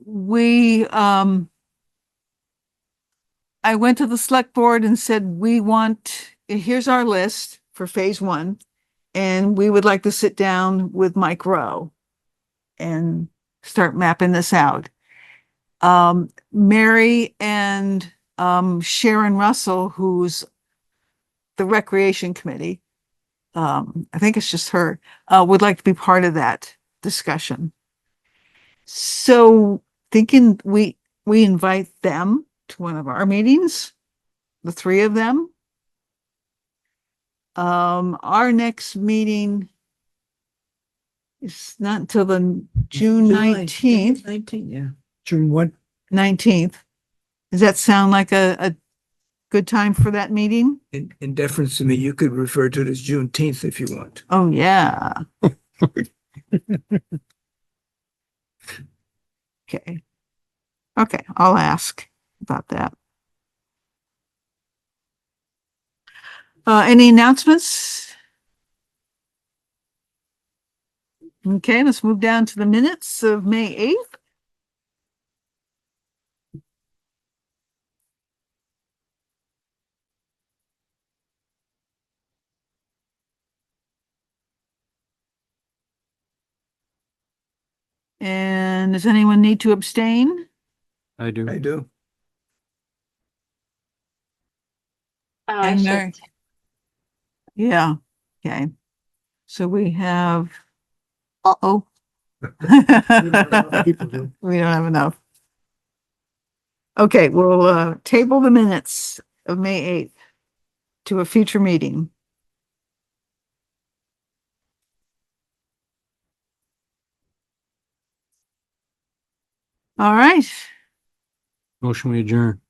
I went to the select board and said, here's our list for phase one. And we would like to sit down with Mike Rowe and start mapping this out. Mary and Sharon Russell, who's the recreation committee, I think it's just her, would like to be part of that discussion. So thinking we invite them to one of our meetings, the three of them. Our next meeting is not until the June 19th. 19, yeah. June what? 19th. Does that sound like a good time for that meeting? In deference to me, you could refer to it as Juneteenth if you want. Oh, yeah. Okay. Okay, I'll ask about that. Any announcements? Okay, let's move down to the minutes of May 8th. And does anyone need to abstain? I do. I do. Oh, I And should. Mary? Yeah, okay. So we have, uh-oh. People do. We don't have enough. Okay, we'll table the minutes of May 8th to a future meeting. All right, Motion we adjourn.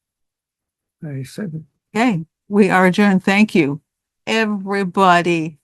I said. okay, we are adjourned. Thank you, everybody.